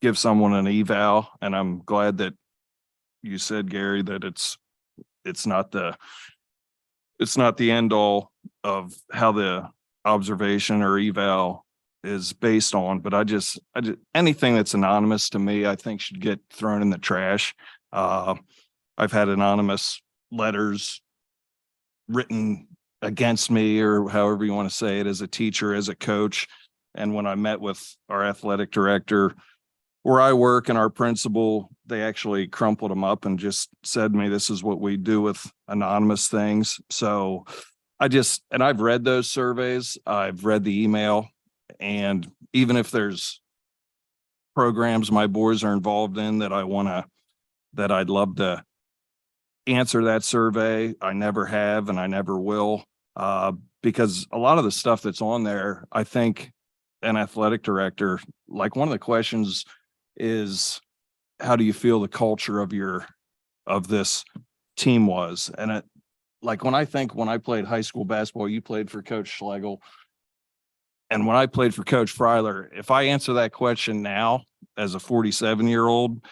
give someone an eval. And I'm glad that you said, Gary, that it's not the end all of how the observation or eval is based on, but I just anything that's anonymous to me, I think should get thrown in the trash. I've had anonymous letters written against me, or however you want to say it, as a teacher, as a coach. And when I met with our athletic director where I work and our principal, they actually crumpled them up and just said to me, this is what we do with anonymous things. So I've read those surveys, I've read the email, and even if there's programs my boys are involved in that I'd love to answer that survey, I never have and I never will. Because a lot of the stuff that's on there, I think an athletic director, like one of the questions is, how do you feel the culture of this team was? And like when I played high school basketball, you played for Coach Schlegel. And when I played for Coach Freiler, if I answer that question now as a 47-year-old,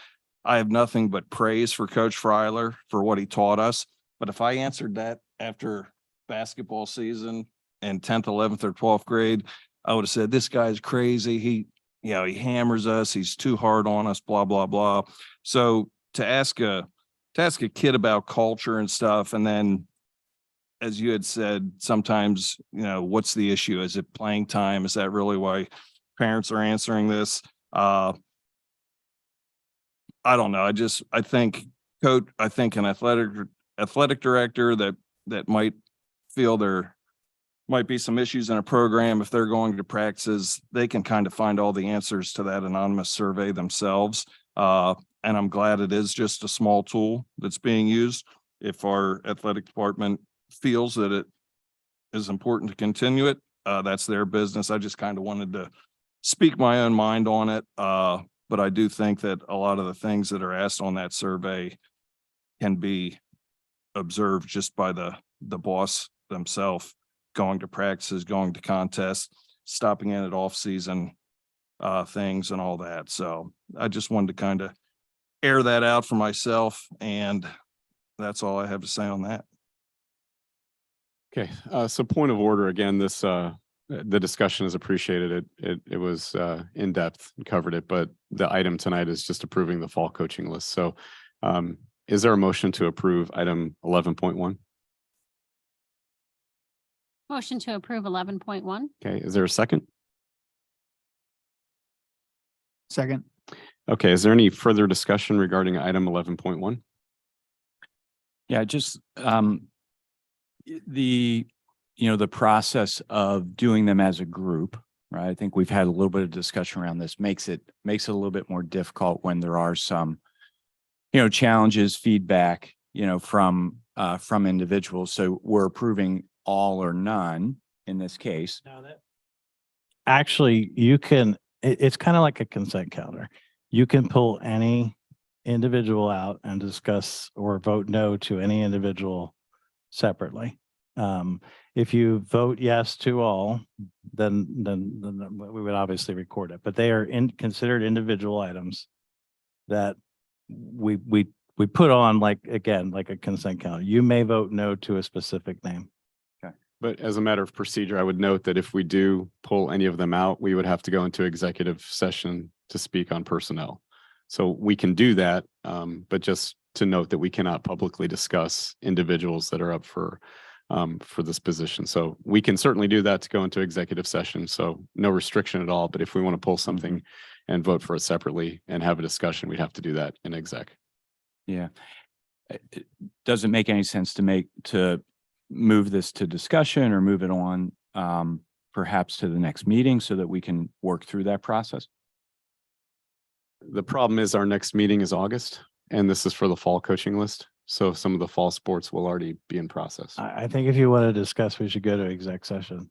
I have nothing but praise for Coach Freiler for what he taught us. But if I answered that after basketball season in 10th, 11th, or 12th grade, I would have said, this guy's crazy. He hammers us. He's too hard on us, blah, blah, blah. So to ask a kid about culture and stuff, and then, as you had said, sometimes, what's the issue? Is it playing time? Is that really why parents are answering this? I don't know. I think an athletic director that might feel they're might be some issues in a program. If they're going to practices, they can kind of find all the answers to that anonymous survey themselves. And I'm glad it is just a small tool that's being used. If our athletic department feels that it is important to continue it, that's their business. I just kind of wanted to speak my own mind on it. But I do think that a lot of the things that are asked on that survey can be observed just by the boss themselves, going to practices, going to contests, stopping in at off-season things and all that. So I just wanted to kind of air that out for myself, and that's all I have to say on that. Okay, so point of order, again, this, the discussion is appreciated. It was in depth and covered it, but the item tonight is just approving the fall coaching list. So is there a motion to approve item 11.1? Motion to approve 11.1. Okay, is there a second? Second. Okay, is there any further discussion regarding item 11.1? Yeah, just the process of doing them as a group, right? I think we've had a little bit of discussion around this, makes it a little bit more difficult when there are some, challenges, feedback, from individuals. So we're approving all or none in this case. Actually, you can, it's kind of like a consent calendar. You can pull any individual out and discuss or vote no to any individual separately. If you vote yes to all, then we would obviously record it, but they are considered individual items that we put on, like a consent calendar. You may vote no to a specific name. But as a matter of procedure, I would note that if we do pull any of them out, we would have to go into executive session to speak on personnel. So we can do that, but just to note that we cannot publicly discuss individuals that are up for this position. So we can certainly do that to go into executive session. So no restriction at all. But if we want to pull something and vote for it separately and have a discussion, we'd have to do that in exec. Yeah. It doesn't make any sense to move this to discussion or move it on perhaps to the next meeting so that we can work through that process. The problem is our next meeting is August, and this is for the fall coaching list. So some of the fall sports will already be in process. I think if you want to discuss, we should go to exec session.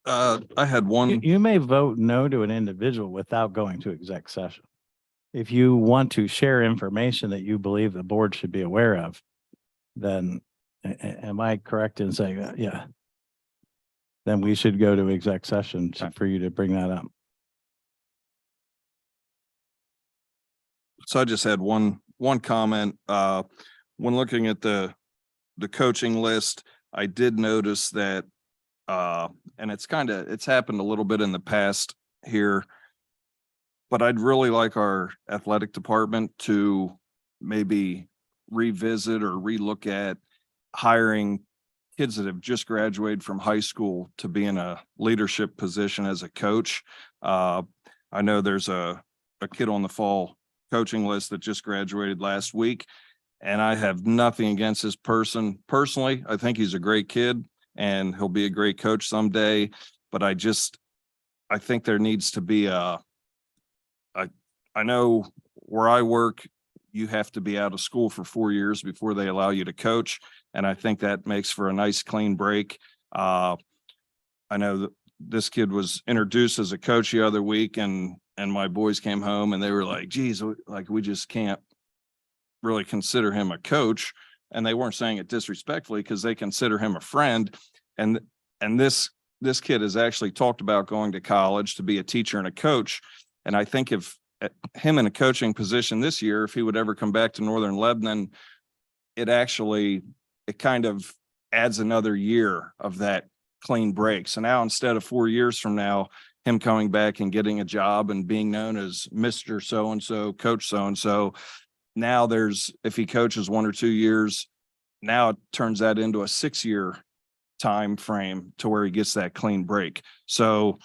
I had one. You may vote no to an individual without going to exec session. If you want to share information that you believe the board should be aware of, then am I correct in saying that? Yeah. Then we should go to exec session for you to bring that up. So I just had one comment. When looking at the coaching list, I did notice that, and it's happened a little bit in the past here, but I'd really like our athletic department to maybe revisit or relook at hiring kids that have just graduated from high school to be in a leadership position as a coach. I know there's a kid on the fall coaching list that just graduated last week, and I have nothing against this person personally. I think he's a great kid and he'll be a great coach someday, but I think there needs to be I know where I work, you have to be out of school for 4 years before they allow you to coach. And I think that makes for a nice clean break. I know that this kid was introduced as a coach the other week, and my boys came home and they were like, geez, like we just can't really consider him a coach. And they weren't saying it disrespectfully because they consider him a friend. And this kid has actually talked about going to college to be a teacher and a coach. And I think if him in a coaching position this year, if he would ever come back to Northern Lebanon, it kind of adds another year of that clean break. So now instead of 4 years from now, him coming back and getting a job and being known as Mr. So-and-so, Coach so-and-so, now if he coaches 1 or 2 years, now it turns that into a 6-year time frame to where he gets that clean break. So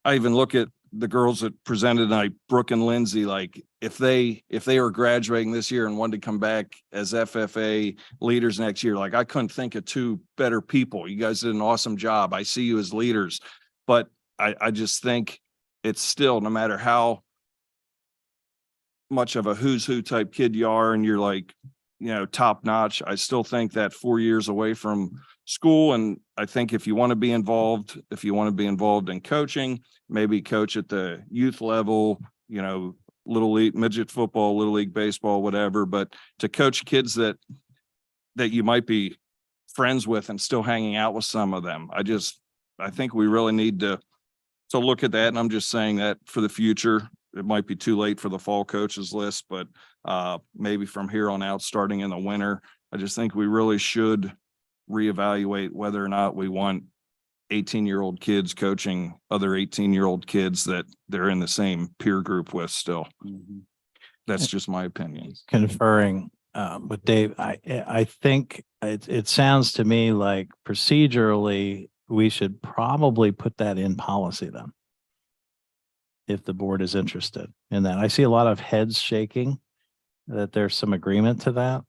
I even look at the girls that presented tonight, Brooke and Lindsay, like if they were graduating this year and wanted to come back as FFA leaders next year, like I couldn't think of two better people. You guys did an awesome job. I see you as leaders, but I just think it's still, no matter how much of a who's who type kid you are and you're like, top notch, I still think that 4 years away from school. And I think if you want to be involved in coaching, maybe coach at the youth level, little league, midget football, little league baseball, whatever, but to coach kids that you might be friends with and still hanging out with some of them. I think we really need to look at that. And I'm just saying that for the future, it might be too late for the fall coaches list, but maybe from here on out, starting in the winter, I just think we really should reevaluate whether or not we want 18-year-old kids coaching other 18-year-old kids that they're in the same peer group with still. That's just my opinion. Conferring with Dave, I think it sounds to me like procedurally, we should probably put that in policy then, if the board is interested in that. I see a lot of heads shaking, that there's some agreement to that,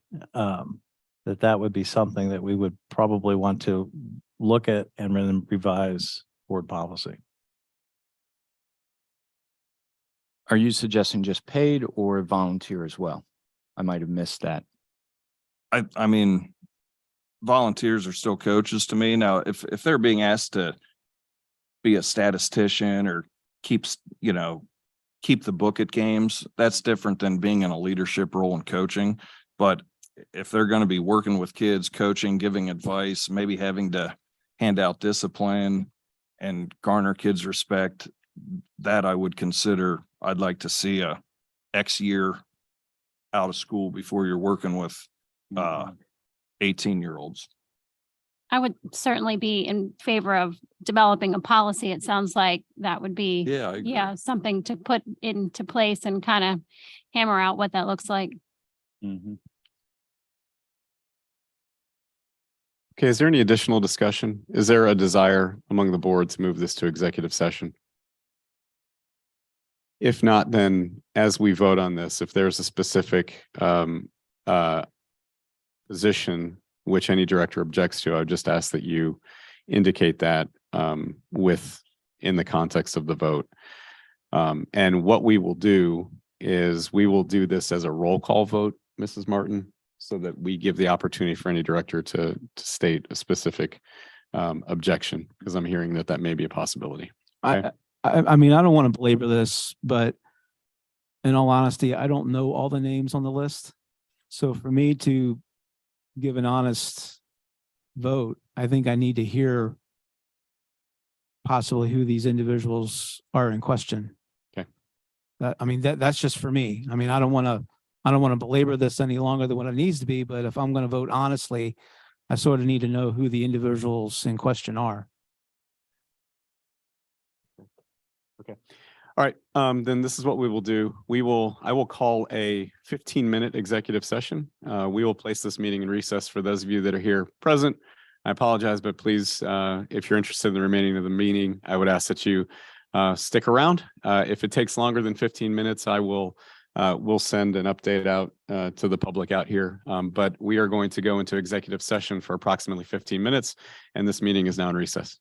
that would be something that we would probably want to look at and then revise board policy. Are you suggesting just paid or volunteer as well? I might have missed that. I mean, volunteers are still coaches to me. Now, if they're being asked to be a statistician or keep the book at games, that's different than being in a leadership role and coaching. But if they're going to be working with kids, coaching, giving advice, maybe having to hand out discipline and garner kids' respect, that I would consider, I'd like to see a X year out of school before you're working with 18-year-olds. I would certainly be in favor of developing a policy. It sounds like that would be, I agree. something to put into place and kind of hammer out what that looks like. Okay, is there any additional discussion? Is there a desire among the board to move this to executive session? If not, then as we vote on this, if there's a specific position which any director objects to, I would just ask that you indicate that in the context of the vote. And what we will do is we will do this as a roll call vote, Mrs. Martin, so that we give the opportunity for any director to state a specific objection, because I'm hearing that may be a possibility. Okay. I mean, I don't want to belabor this, but in all honesty, I don't know all the names on the list. So for me to give an honest vote, I think I need to hear possibly who these individuals are in question. Okay. That's just for me. I mean, I don't want to belabor this any longer than what it needs to be, but if I'm going to vote honestly, I sort of need to know who the individuals in question are. Okay. All right. Then this is what we will do. I will call a 15-minute executive session. We will place this meeting in recess for those of you that are here present. I apologize, but please, if you're interested in the remaining of the meeting, I would ask that you stick around. If it takes longer than 15 minutes, we'll send an update out to the public out here. But we are going to go into executive session for approximately 15 minutes, and this meeting is now in recess.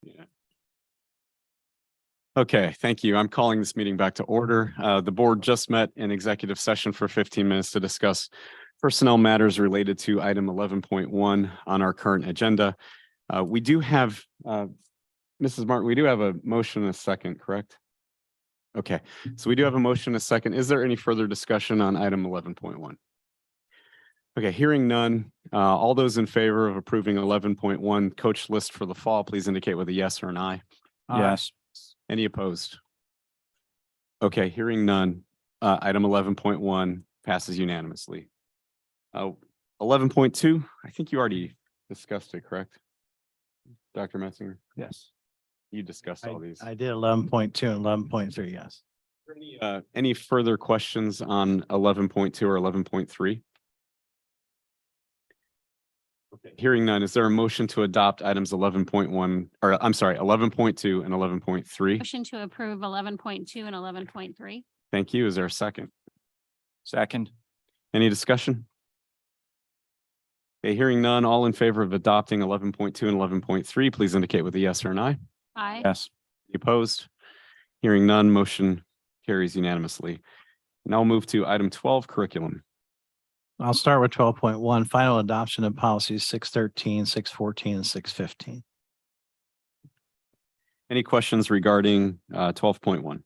Yeah. Okay, thank you. I'm calling this meeting back to order. The board just met in executive session for 15 minutes to discuss personnel matters related to item 11.1 on our current agenda. We do have, Mrs. Martin, we do have a motion and a second, correct? Okay, so we do have a motion and a second. Is there any further discussion on item 11.1? Okay, hearing none. All those in favor of approving 11.1 coach list for the fall, please indicate with a yes or an aye. Yes. Any opposed? Okay, hearing none. Item 11.1 passes unanimously. 11.2, I think you already discussed it, correct? Dr. Metzinger, Yes. you discussed all these. I did 11.2 and 11.3, yes. Any further questions on 11.2 or 11.3? Okay, hearing none, is there a motion to adopt items 11.1, or I'm sorry, 11.2 and 11.3? Motion to approve 11.2 and 11.3. Thank you. Is there a second? Second. Any discussion? Okay, hearing none, all in favor of adopting 11.2 and 11.3, please indicate with a yes or an aye. Aye. Yes. Any opposed? Hearing none, motion carries unanimously. Now we'll move to item 12, curriculum. I'll start with 12.1, final adoption of policies 613, 614, and 615. Any questions regarding 12.1?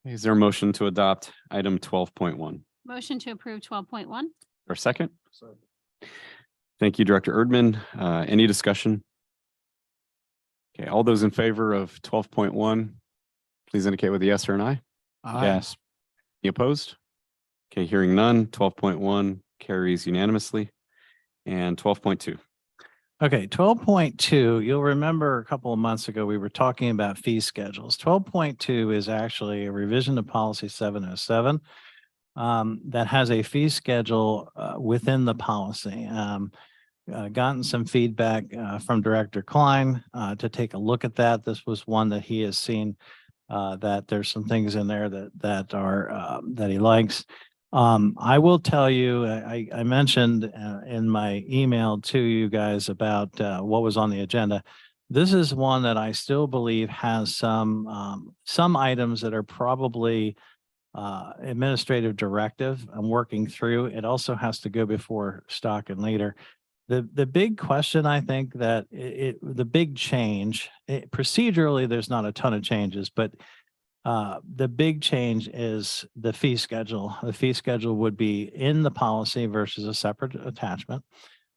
Is there a motion to adopt item 12.1? Motion to approve 12.1. Or second? Thank you, Director Erdman. Any discussion? Okay, all those in favor of 12.1, please indicate with a yes or an aye. Yes. Any opposed? Okay, hearing none, 12.1 carries unanimously. And 12.2. Okay, 12.2, you'll remember a couple of months ago, we were talking about fee schedules. 12.2 is actually a revision to policy 707 that has a fee schedule within the policy. Gotten some feedback from Director Klein to take a look at that. This was one that he has seen that there's some things in there that are that he likes. I will tell you, I mentioned in my email to you guys about what was on the agenda. This is one that I still believe has some items that are probably administrative directive. I'm working through. It also has to go before stock and leader. The big question, I think that the big change procedurally, there's not a ton of changes, but the big change is the fee schedule. The fee schedule would be in the policy versus a separate attachment.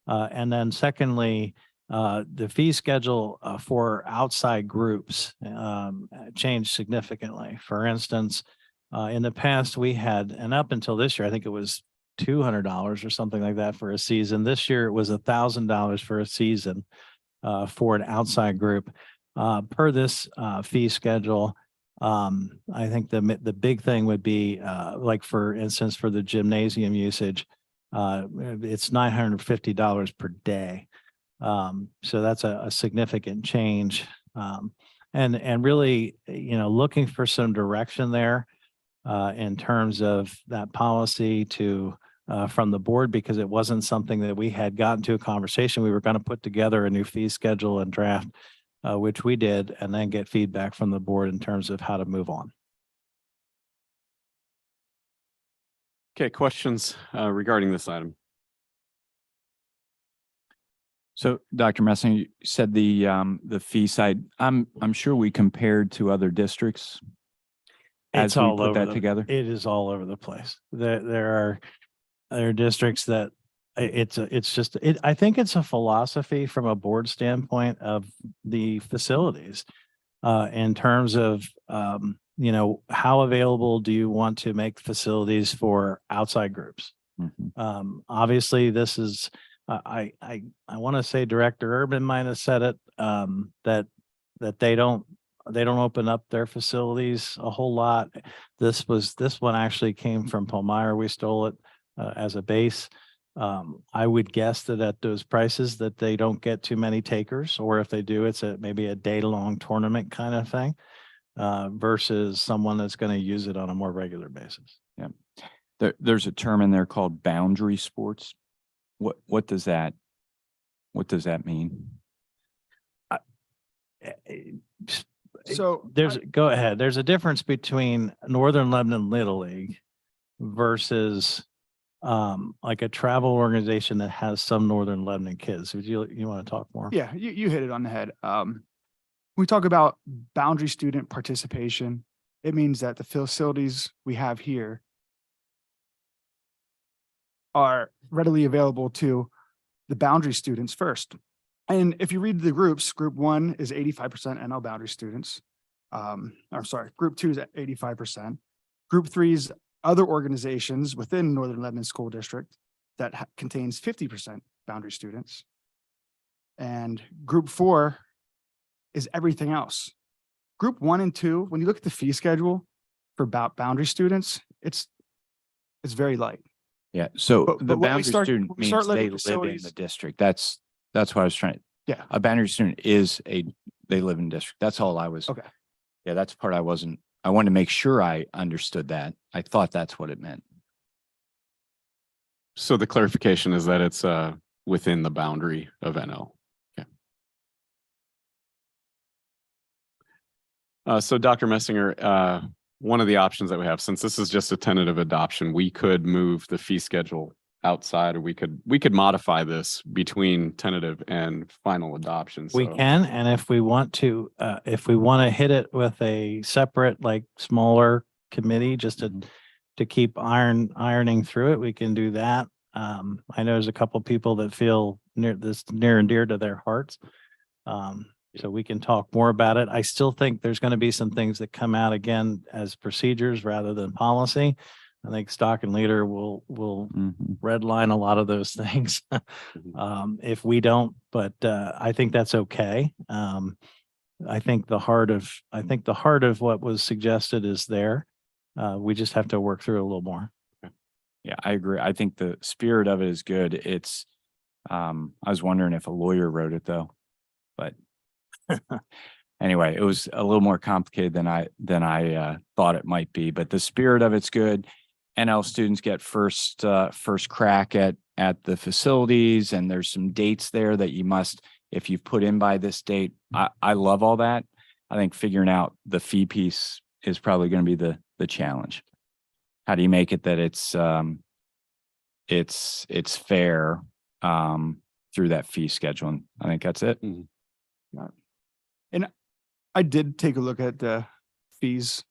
And then secondly, the fee schedule for outside groups changed significantly. For instance, in the past we had, and up until this year, I think it was $200 or something like that for a season. This year it was $1,000 for a season for an outside group. Per this fee schedule, I think the big thing would be like, for instance, for the gymnasium usage, it's $950 per day. So that's a significant change. And really, looking for some direction there in terms of that policy to from the board, because it wasn't something that we had gotten to a conversation. We were going to put together a new fee schedule and draft, which we did, and then get feedback from the board in terms of how to move on. Okay, questions regarding this item? So, Dr. Messing, you said the fee side. I'm sure we compared to other districts as we put that together. It is all over the place. There are districts that I think it's a philosophy from a board standpoint of the facilities in terms of, how available do you want to make facilities for outside groups? Mhm. Obviously this is, I want to say Director Urban might have said it, that they don't open up their facilities a whole lot. This one actually came from Palmyra. We stole it as a base. I would guess that at those prices that they don't get too many takers, or if they do, it's maybe a day-long tournament kind of thing versus someone that's going to use it on a more regular basis. Yeah. There's a term in there called boundary sports. What does that mean? So go ahead. There's a difference between Northern Lebanon Little League versus like a travel organization that has some Northern Lebanon kids. Would you want to talk more? Yeah, you hit it on the head. We talk about boundary student participation. It means that the facilities we have here are readily available to the boundary students first. And if you read the groups, group 1 is 85% NL boundary students. Group 2 is at 85%. Group 3 is other organizations within Northern Lebanon School District that contains 50% boundary students. And group 4 is everything else. Group 1 and 2, when you look at the fee schedule for boundary students, it's very light. Yeah, so But the when we boundary start- student when we means start looking they at live in facilities- the district. That's what I was trying. Yeah. A boundary student is they live in district. That's all I was. Okay. Yeah, that's part I wanted to make sure I understood that. I thought that's what it meant. So the clarification is that it's within the boundary of NL. Okay. So Dr. Messinger, one of the options that we have, since this is just a tentative adoption, we could move the fee schedule outside, or we could modify this between tentative and final adoption. We So- can, and if we want to hit it with a separate, like, smaller committee, just to keep ironing through it, we can do that. I know there's a couple people that feel near and dear to their hearts. So we can talk more about it. I still think there's going to be some things that come out again as procedures rather than policy. I think Stock and Leader will redline a lot of those things. If we don't, but I think that's okay. I think the heart of what was suggested is there. We just have to work through it a little more. Yeah, I agree. I think the spirit of it is good. It's, I was wondering if a lawyer wrote it though, but anyway, it was a little more complicated than I thought it might be, but the spirit of it's good. NL students get first crack at the facilities, and there's some dates there that you must, if you've put in by this date. I love all that. I think figuring out the fee piece is probably going to be the challenge. How do you make it that it's fair through that fee schedule? And I think that's it. And I did take a look at the fees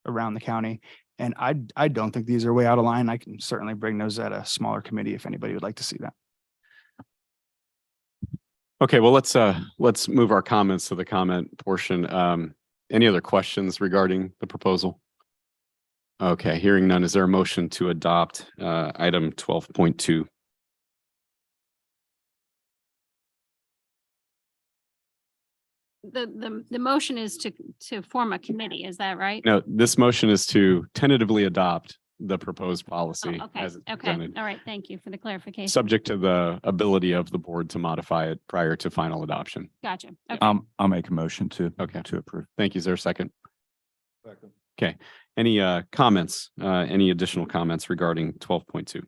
around the county, and I don't think these are way out of line. I can certainly bring those at a smaller committee if anybody would like to see that. Okay, well, let's move our comments to the comment portion. Any other questions regarding the proposal? Okay, hearing none, is there a motion to adopt item 12.2? The motion is to form a committee, is that right? No, this motion is to tentatively adopt the proposed policy Oh, okay, as it's okay, presented, all right, thank you for the clarification. subject to the ability of the board to modify it prior to final adoption. Gotcha, okay. I'll make a motion to approve. Thank you. Is there a second? Okay, any comments, any additional comments regarding 12.2?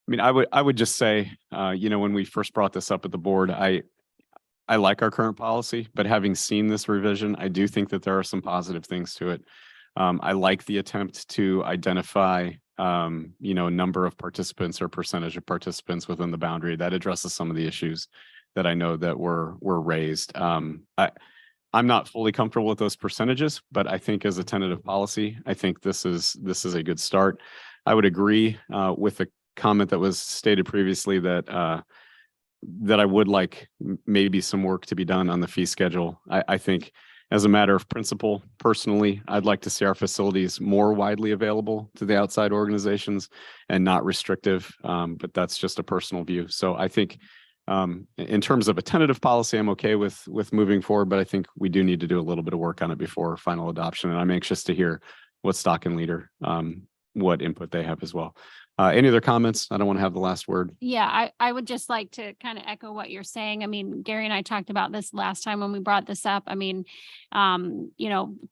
I mean, I would just say, when we first brought this up at the board, I like our current policy, but having seen this revision, I do think that there are some positive things to it. I like the attempt to identify, a number of participants or percentage of participants within the boundary. That addresses some of the issues that I know that were raised. I'm not fully comfortable with those percentages, but I think as a tentative policy, I think this is a good start. I would agree with the comment that was stated previously that I would like maybe some work to be done on the fee schedule. I think as a matter of principle, personally, I'd like to see our facilities more widely available to the outside organizations and not restrictive, but that's just a personal view. So I think in terms of a tentative policy, I'm okay with moving forward, but I think we do need to do a little bit of work on it before final adoption. And I'm anxious to hear what Stock and Leader, what input they have as well. Any other comments? I don't want to have the last word. Yeah, I would just like to kind of echo what you're saying. I mean, Gary and I talked about this last time when we brought this up. I mean,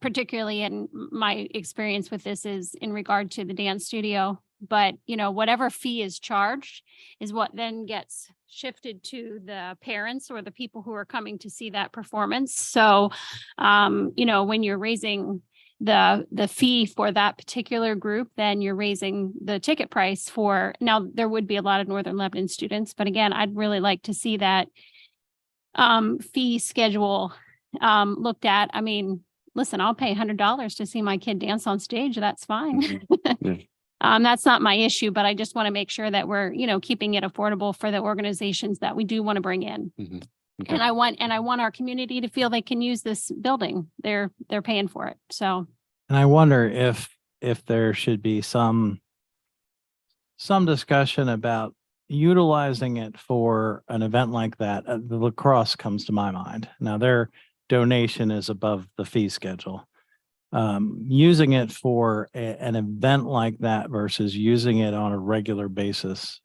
particularly in my experience with this is in regard to the dance studio. But, whatever fee is charged is what then gets shifted to the parents or the people who are coming to see that performance. So, when you're raising the fee for that particular group, then you're raising the ticket price for, now there would be a lot of Northern Lebanon students, but again, I'd really like to see that fee schedule looked at. I mean, listen, I'll pay $100 to see my kid dance on stage. That's fine. Yeah. That's not my issue, but I just want to make sure that we're, keeping it affordable for the organizations that we do want to bring in. Mhm. Okay. And I want our community to feel they can use this building. They're paying for it. So. And I wonder if there should be some discussion about utilizing it for an event like that. The lacrosse comes to my mind. Now their donation is above the fee schedule. Using it for an event like that versus using it on a regular basis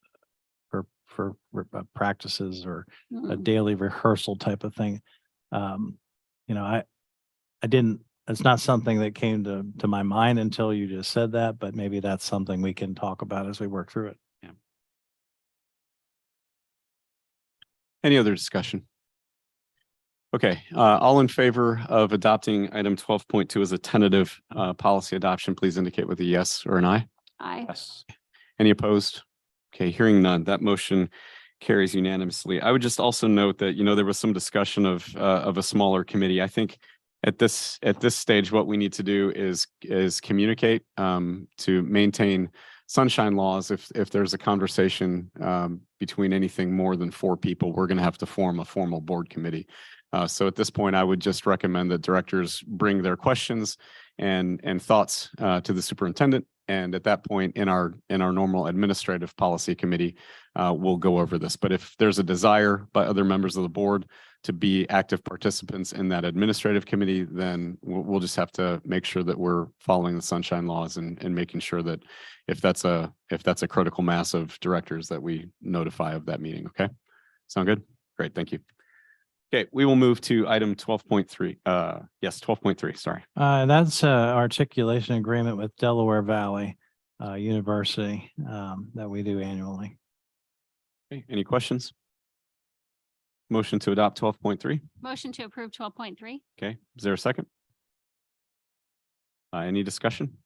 for practices or a daily rehearsal type of thing. I didn't, it's not something that came to my mind until you just said that, but maybe that's something we can talk about as we work through it. Yeah. Any other discussion? Okay, all in favor of adopting item 12.2 as a tentative policy adoption, please indicate with a yes or an aye. Aye. Yes. Any opposed? Okay, hearing none, that motion carries unanimously. I would just also note that, there was some discussion of a smaller committee. I think at this stage, what we need to do is communicate to maintain sunshine laws. If there's a conversation between anything more than 4 people, we're going to have to form a formal board committee. So at this point, I would just recommend that directors bring their questions and thoughts to the superintendent. And at that point, in our normal administrative policy committee, we'll go over this. But if there's a desire by other members of the board to be active participants in that administrative committee, then we'll just have to make sure that we're following the sunshine laws and making sure that if that's a critical mass of directors, that we notify of that meeting. Okay. Sound good? Great. Thank you. Okay, we will move to item 12.3. Yes, 12.3, sorry. That's articulation agreement with Delaware Valley University that we do annually. Okay, any questions? Motion to adopt 12.3. Motion to approve 12.3. Okay, is there a second? Any discussion?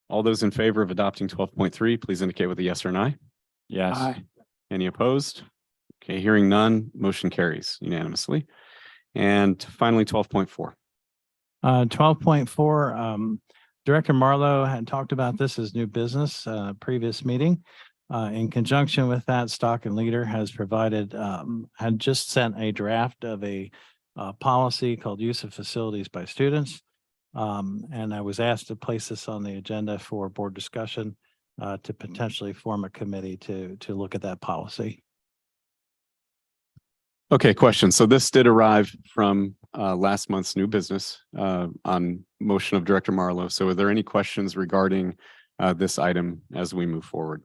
All those in favor of adopting 12.3, please indicate with a yes or an aye. Yes. Aye. Any opposed? Okay, hearing none, motion carries unanimously. And finally, 12.4. 12.4, Director Marlowe had talked about this as new business, previous meeting. In conjunction with that, Stock and Leader has provided, had just sent a draft of a policy called use of facilities by students. And I was asked to place this on the agenda for board discussion to potentially form a committee to look at that policy. Okay, question. So this did arrive from last month's new business on motion of Director Marlowe. So are there any questions regarding this item as we move forward?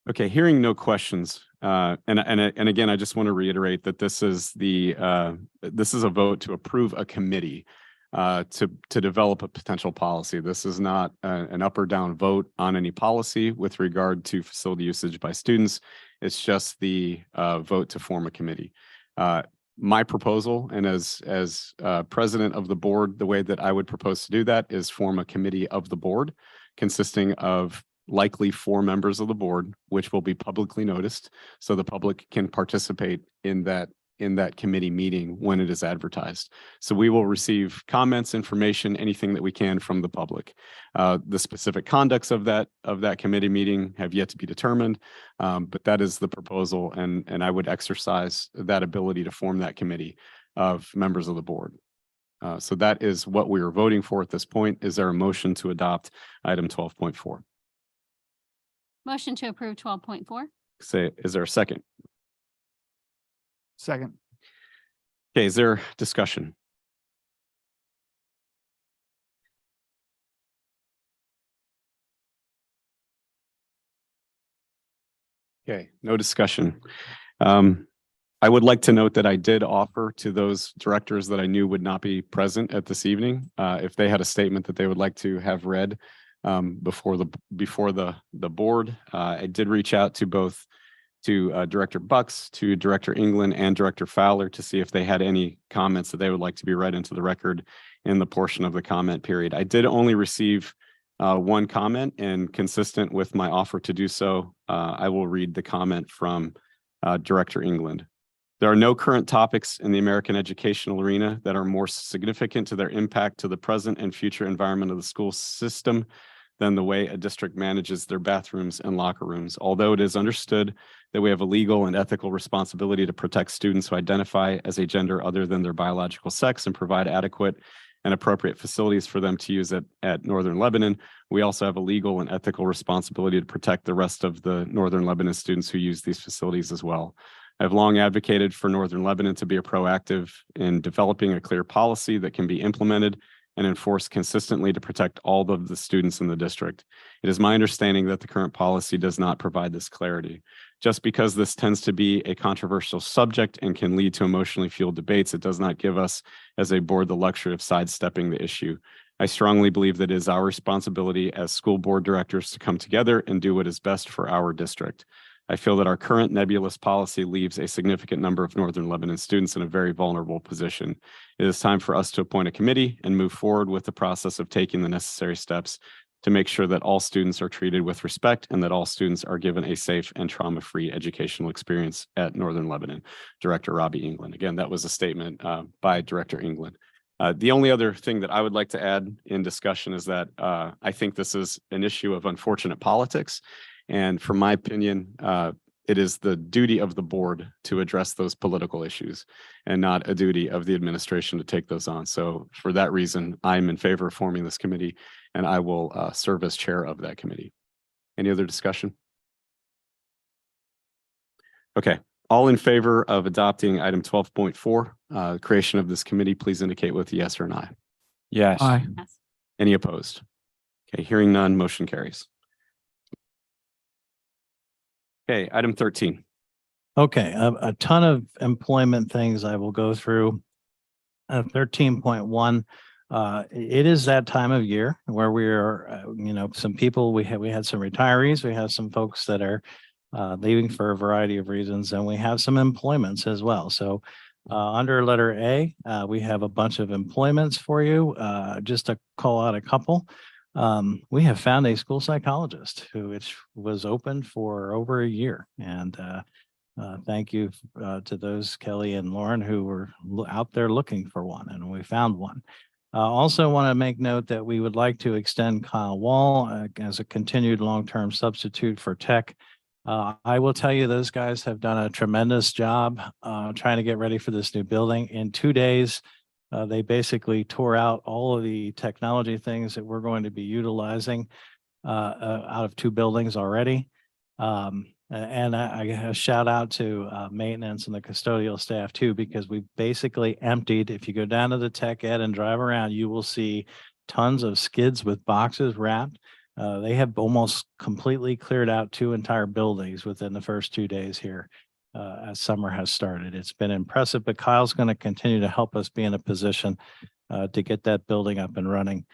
Okay, hearing no questions. And again, I just want to reiterate that this is a vote to approve a committee to develop a potential policy. This is not an up or down vote on any policy with regard to facility usage by students. It's just the vote to form a committee. My proposal, and as president of the board, the way that I would propose to do that is form a committee of the board consisting of likely 4 members of the board, which will be publicly noticed, so the public can participate in that committee meeting when it is advertised. So we will receive comments, information, anything that we can from the public. The specific conducts of that committee meeting have yet to be determined, but that is the proposal, and I would exercise that ability to form that committee of members of the board. So that is what we are voting for at this point. Is there a motion to adopt item 12.4? Motion to approve 12.4. Say, is there a second? Second. Okay, is there discussion? Okay, no discussion. I would like to note that I did offer to those directors that I knew would not be present at this evening, if they had a statement that they would like to have read before the board. I did reach out to both Director Bucks, to Director England, and Director Fowler to see if they had any comments that they would like to be read into the record in the portion of the comment period. I did only receive one comment, and consistent with my offer to do so, I will read the comment from Director England. There are no current topics in the American educational arena that are more significant to their impact to the present and future environment of the school system than the way a district manages their bathrooms and locker rooms. Although it is understood that we have a legal and ethical responsibility to protect students who identify as a gender other than their biological sex and provide adequate and appropriate facilities for them to use at Northern Lebanon, we also have a legal and ethical responsibility to protect the rest of the Northern Lebanon students who use these facilities as well. I've long advocated for Northern Lebanon to be proactive in developing a clear policy that can be implemented and enforced consistently to protect all of the students in the district. It is my understanding that the current policy does not provide this clarity. Just because this tends to be a controversial subject and can lead to emotionally fueled debates, it does not give us as a board the luxury of sidestepping the issue. I strongly believe that it is our responsibility as school board directors to come together and do what is best for our district. I feel that our current nebulous policy leaves a significant number of Northern Lebanon students in a very vulnerable position. It is time for us to appoint a committee and move forward with the process of taking the necessary steps to make sure that all students are treated with respect and that all students are given a safe and trauma-free educational experience at Northern Lebanon. Director Robbie England. Again, that was a statement by Director England. The only other thing that I would like to add in discussion is that I think this is an issue of unfortunate politics. And from my opinion, it is the duty of the board to address those political issues and not a duty of the administration to take those on. So for that reason, I'm in favor of forming this committee, and I will serve as chair of that committee. Any other discussion? Okay, all in favor of adopting item 12.4, creation of this committee, please indicate with a yes or an aye. Yes. Aye. Yes. Any opposed? Okay, hearing none, motion carries. Okay, item 13. Okay, a ton of employment things I will go through. 13.1, it is that time of year where we are, some people, we had some retirees, we have some folks that are leaving for a variety of reasons, and we have some employments as well. So under letter A, we have a bunch of employments for you. Just to call out a couple. We have found a school psychologist who was open for over a year. And thank you to those, Kelly and Lauren, who were out there looking for one, and we found one. Also want to make note that we would like to extend Kyle Wall as a continued long-term substitute for tech. I will tell you, those guys have done a tremendous job trying to get ready for this new building. In 2 days, they basically tore out all of the technology things that we're going to be utilizing out of 2 buildings already. And I shout out to maintenance and the custodial staff too, because we basically emptied. If you go down to the tech ed and drive around, you will see tons of skids with boxes wrapped. They have almost completely cleared out 2 entire buildings within the first 2 days here. As summer has started. It's been impressive, but Kyle's going to continue to help us be in a position to get that building up and running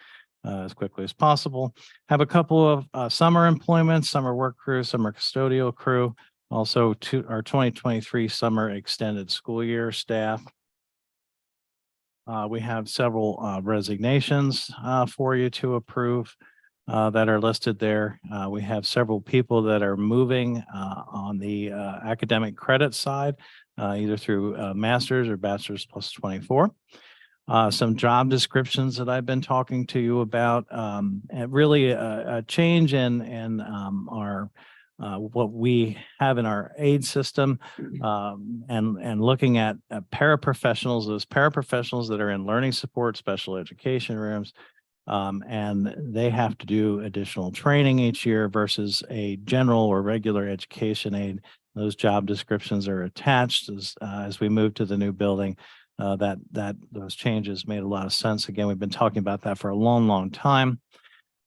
as quickly as possible. Have a couple of summer employments, summer work crew, summer custodial crew, also to our 2023 summer extended school year staff. We have several resignations for you to approve. That are listed there. We have several people that are moving on the academic credit side, either through master's or bachelor's plus 24. Some job descriptions that I've been talking to you about, and really a change in our what we have in our aid system, and looking at paraprofessionals, those paraprofessionals that are in learning support, special education rooms. And they have to do additional training each year versus a general or regular education aid. Those job descriptions are attached as we move to the new building. Those changes made a lot of sense. Again, we've been talking about that for a long, long time.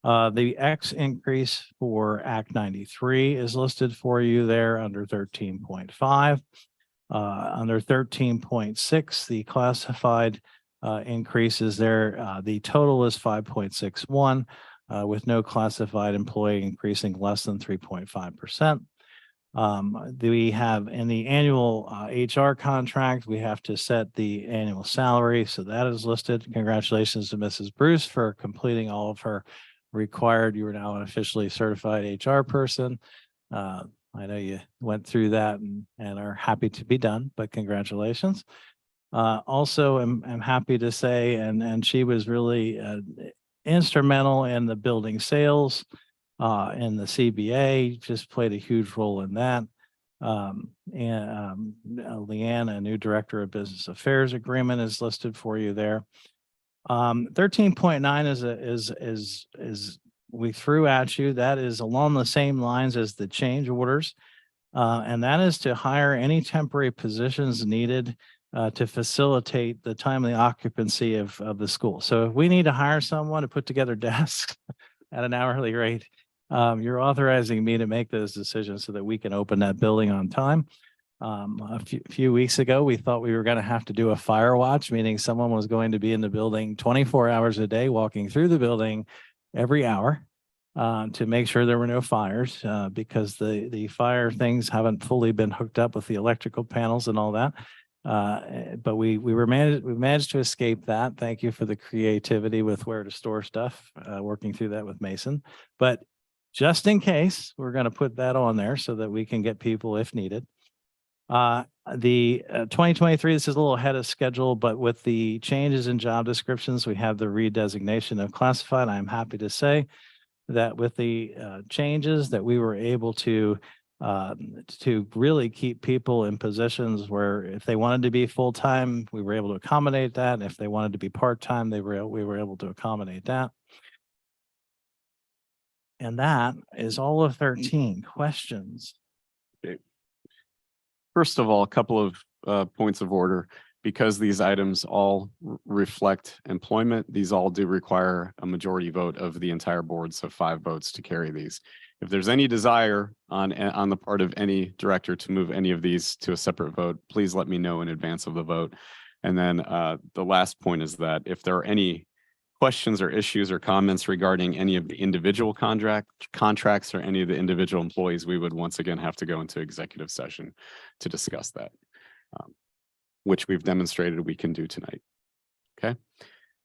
The X increase for Act 93 is listed for you there under 13.5. Under 13.6, the classified increases there, the total is 5.61, with no classified employee increasing less than 3.5%. We have in the annual HR contract, we have to set the annual salary. So that is listed. Congratulations to Mrs. Bruce for completing all of her required. You are now an officially certified HR person. I know you went through that and are happy to be done, but congratulations. Also, I'm happy to say, and she was really instrumental in the building sales, in the CBA, just played a huge role in that. Leanne, a new director of business affairs agreement is listed for you there. 13.9 is we threw at you. That is along the same lines as the change orders. And that is to hire any temporary positions needed to facilitate the timely occupancy of the school. So if we need to hire someone to put together desks at an hourly rate, you're authorizing me to make those decisions so that we can open that building on time. A few weeks ago, we thought we were going to have to do a fire watch, meaning someone was going to be in the building 24 hours a day, walking through the building every hour to make sure there were no fires, because the fire things haven't fully been hooked up with the electrical panels and all that. But we managed to escape that. Thank you for the creativity with where to store stuff, working through that with Mason. But just in case, we're going to put that on there so that we can get people if needed. The 2023, this is a little ahead of schedule, but with the changes in job descriptions, we have the redesignation of classified. I'm happy to say that with the changes that we were able to really keep people in positions where if they wanted to be full-time, we were able to accommodate that. And if they wanted to be part-time, we were able to accommodate that. And that is all of 13 questions. Okay. First of all, a couple of points of order. Because these items all reflect employment, these all do require a majority vote of the entire board, so 5 votes to carry these. If there's any desire on the part of any director to move any of these to a separate vote, please let me know in advance of the vote. And then the last point is that if there are any questions or issues or comments regarding any of the individual contracts or any of the individual employees, we would once again have to go into executive session to discuss that, which we've demonstrated we can do tonight. Okay.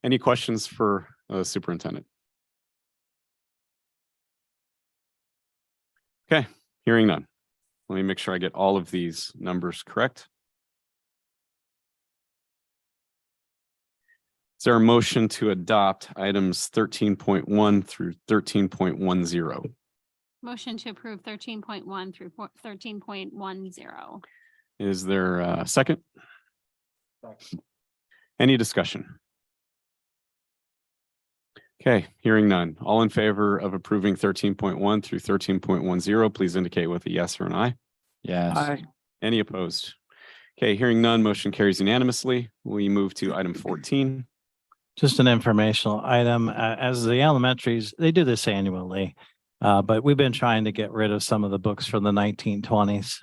Any questions for the superintendent? Okay, hearing none. Let me make sure I get all of these numbers correct. Is there a motion to adopt items 13.1 through 13.10? Motion to approve 13.1 through 13.10. Is there a second? Any discussion? Okay, hearing none. All in favor of approving 13.1 through 13.10, please indicate with a yes or an aye. Yes. Aye. Any opposed? Okay, hearing none, motion carries unanimously. We move to item 14. Just an informational item. As the elementaries, they do this annually, but we've been trying to get rid of some of the books from the 1920s.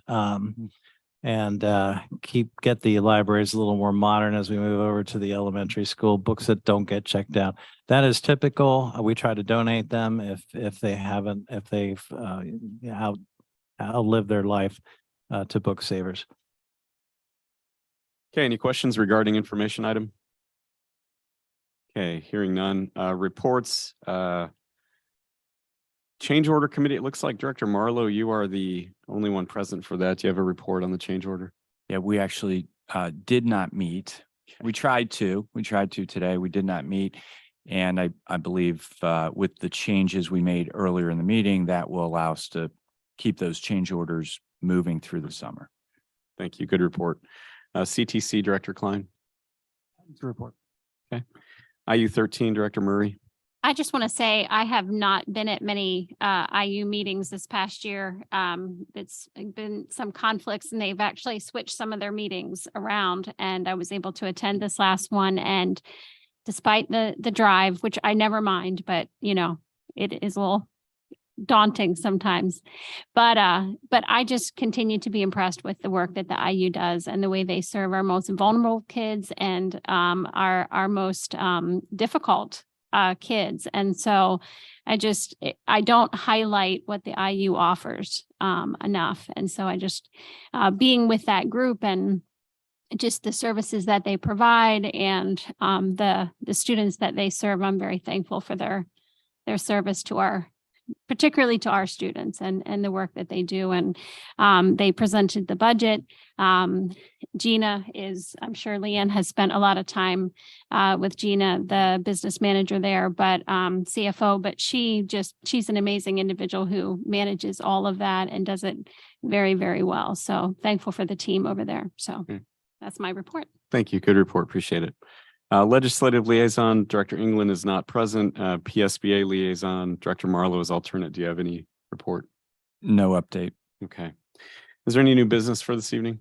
And get the libraries a little more modern as we move over to the elementary school, books that don't get checked out. That is typical. We try to donate them if they've outlived their life to book savers. Okay, any questions regarding information item? Okay, hearing none. Reports. Change order committee, it looks like Director Marlowe, you are the only one present for that. Do you have a report on the change order? Yeah, we actually did not meet. We tried to today. We did not meet. And I believe with the changes we made earlier in the meeting, that will allow us to keep those change orders moving through the summer. Thank you. Good report. CTC Director Klein. Report. Okay. IU13 Director Murray. I just want to say I have not been at many IU meetings this past year. It's been some conflicts and they've actually switched some of their meetings around, and I was able to attend this last one. And despite the drive, which I never mind, but you know, it is a little daunting sometimes. But I just continue to be impressed with the work that the IU does and the way they serve our most vulnerable kids and our most difficult kids. And so I don't highlight what the IU offers enough. And so I just being with that group and just the services that they provide and the students that they serve, I'm very thankful for their service to particularly to our students and the work that they do. And they presented the budget. Gina I'm sure Leanne has spent a lot of time with Gina, the business manager there, but CFO, but she's an amazing individual who manages all of that and does it very, very well. So thankful for the team over there. So that's my report. Thank you. Good report. Appreciate it. Legislative Liaison, Director England is not present. PSBA Liaison, Director Marlowe is alternate. Do you have any report? No update. Okay. Is there any new business for this evening?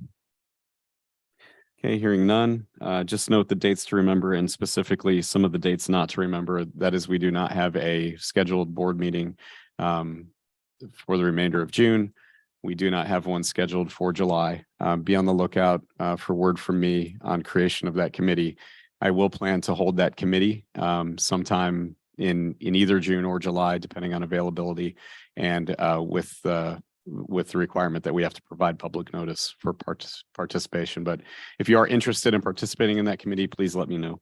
Okay, hearing none. Just note the dates to remember and specifically some of the dates not to remember. That is, we do not have a scheduled board meeting for the remainder of June. We do not have one scheduled for July. Be on the lookout for word from me on creation of that committee. I will plan to hold that committee sometime in either June or July, depending on availability, and with the requirement that we have to provide public notice for participation. But if you are interested in participating in that committee, please let me know.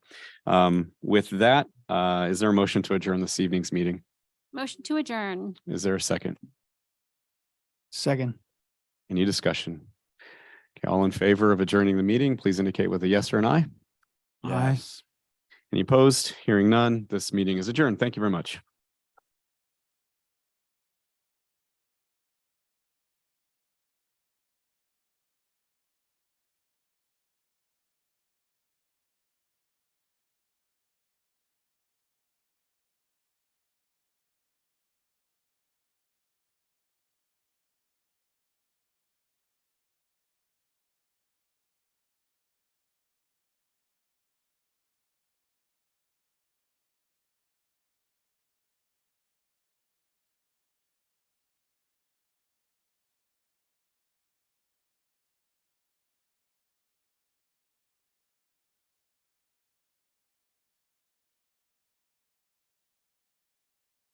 With that, is there a motion to adjourn this evening's meeting? Motion to adjourn. Is there a second? Second. Any discussion? Okay, all in favor of adjourning the meeting, please indicate with a yes or an aye. Aye. Any opposed? Hearing none, this meeting is adjourned. Thank you very much.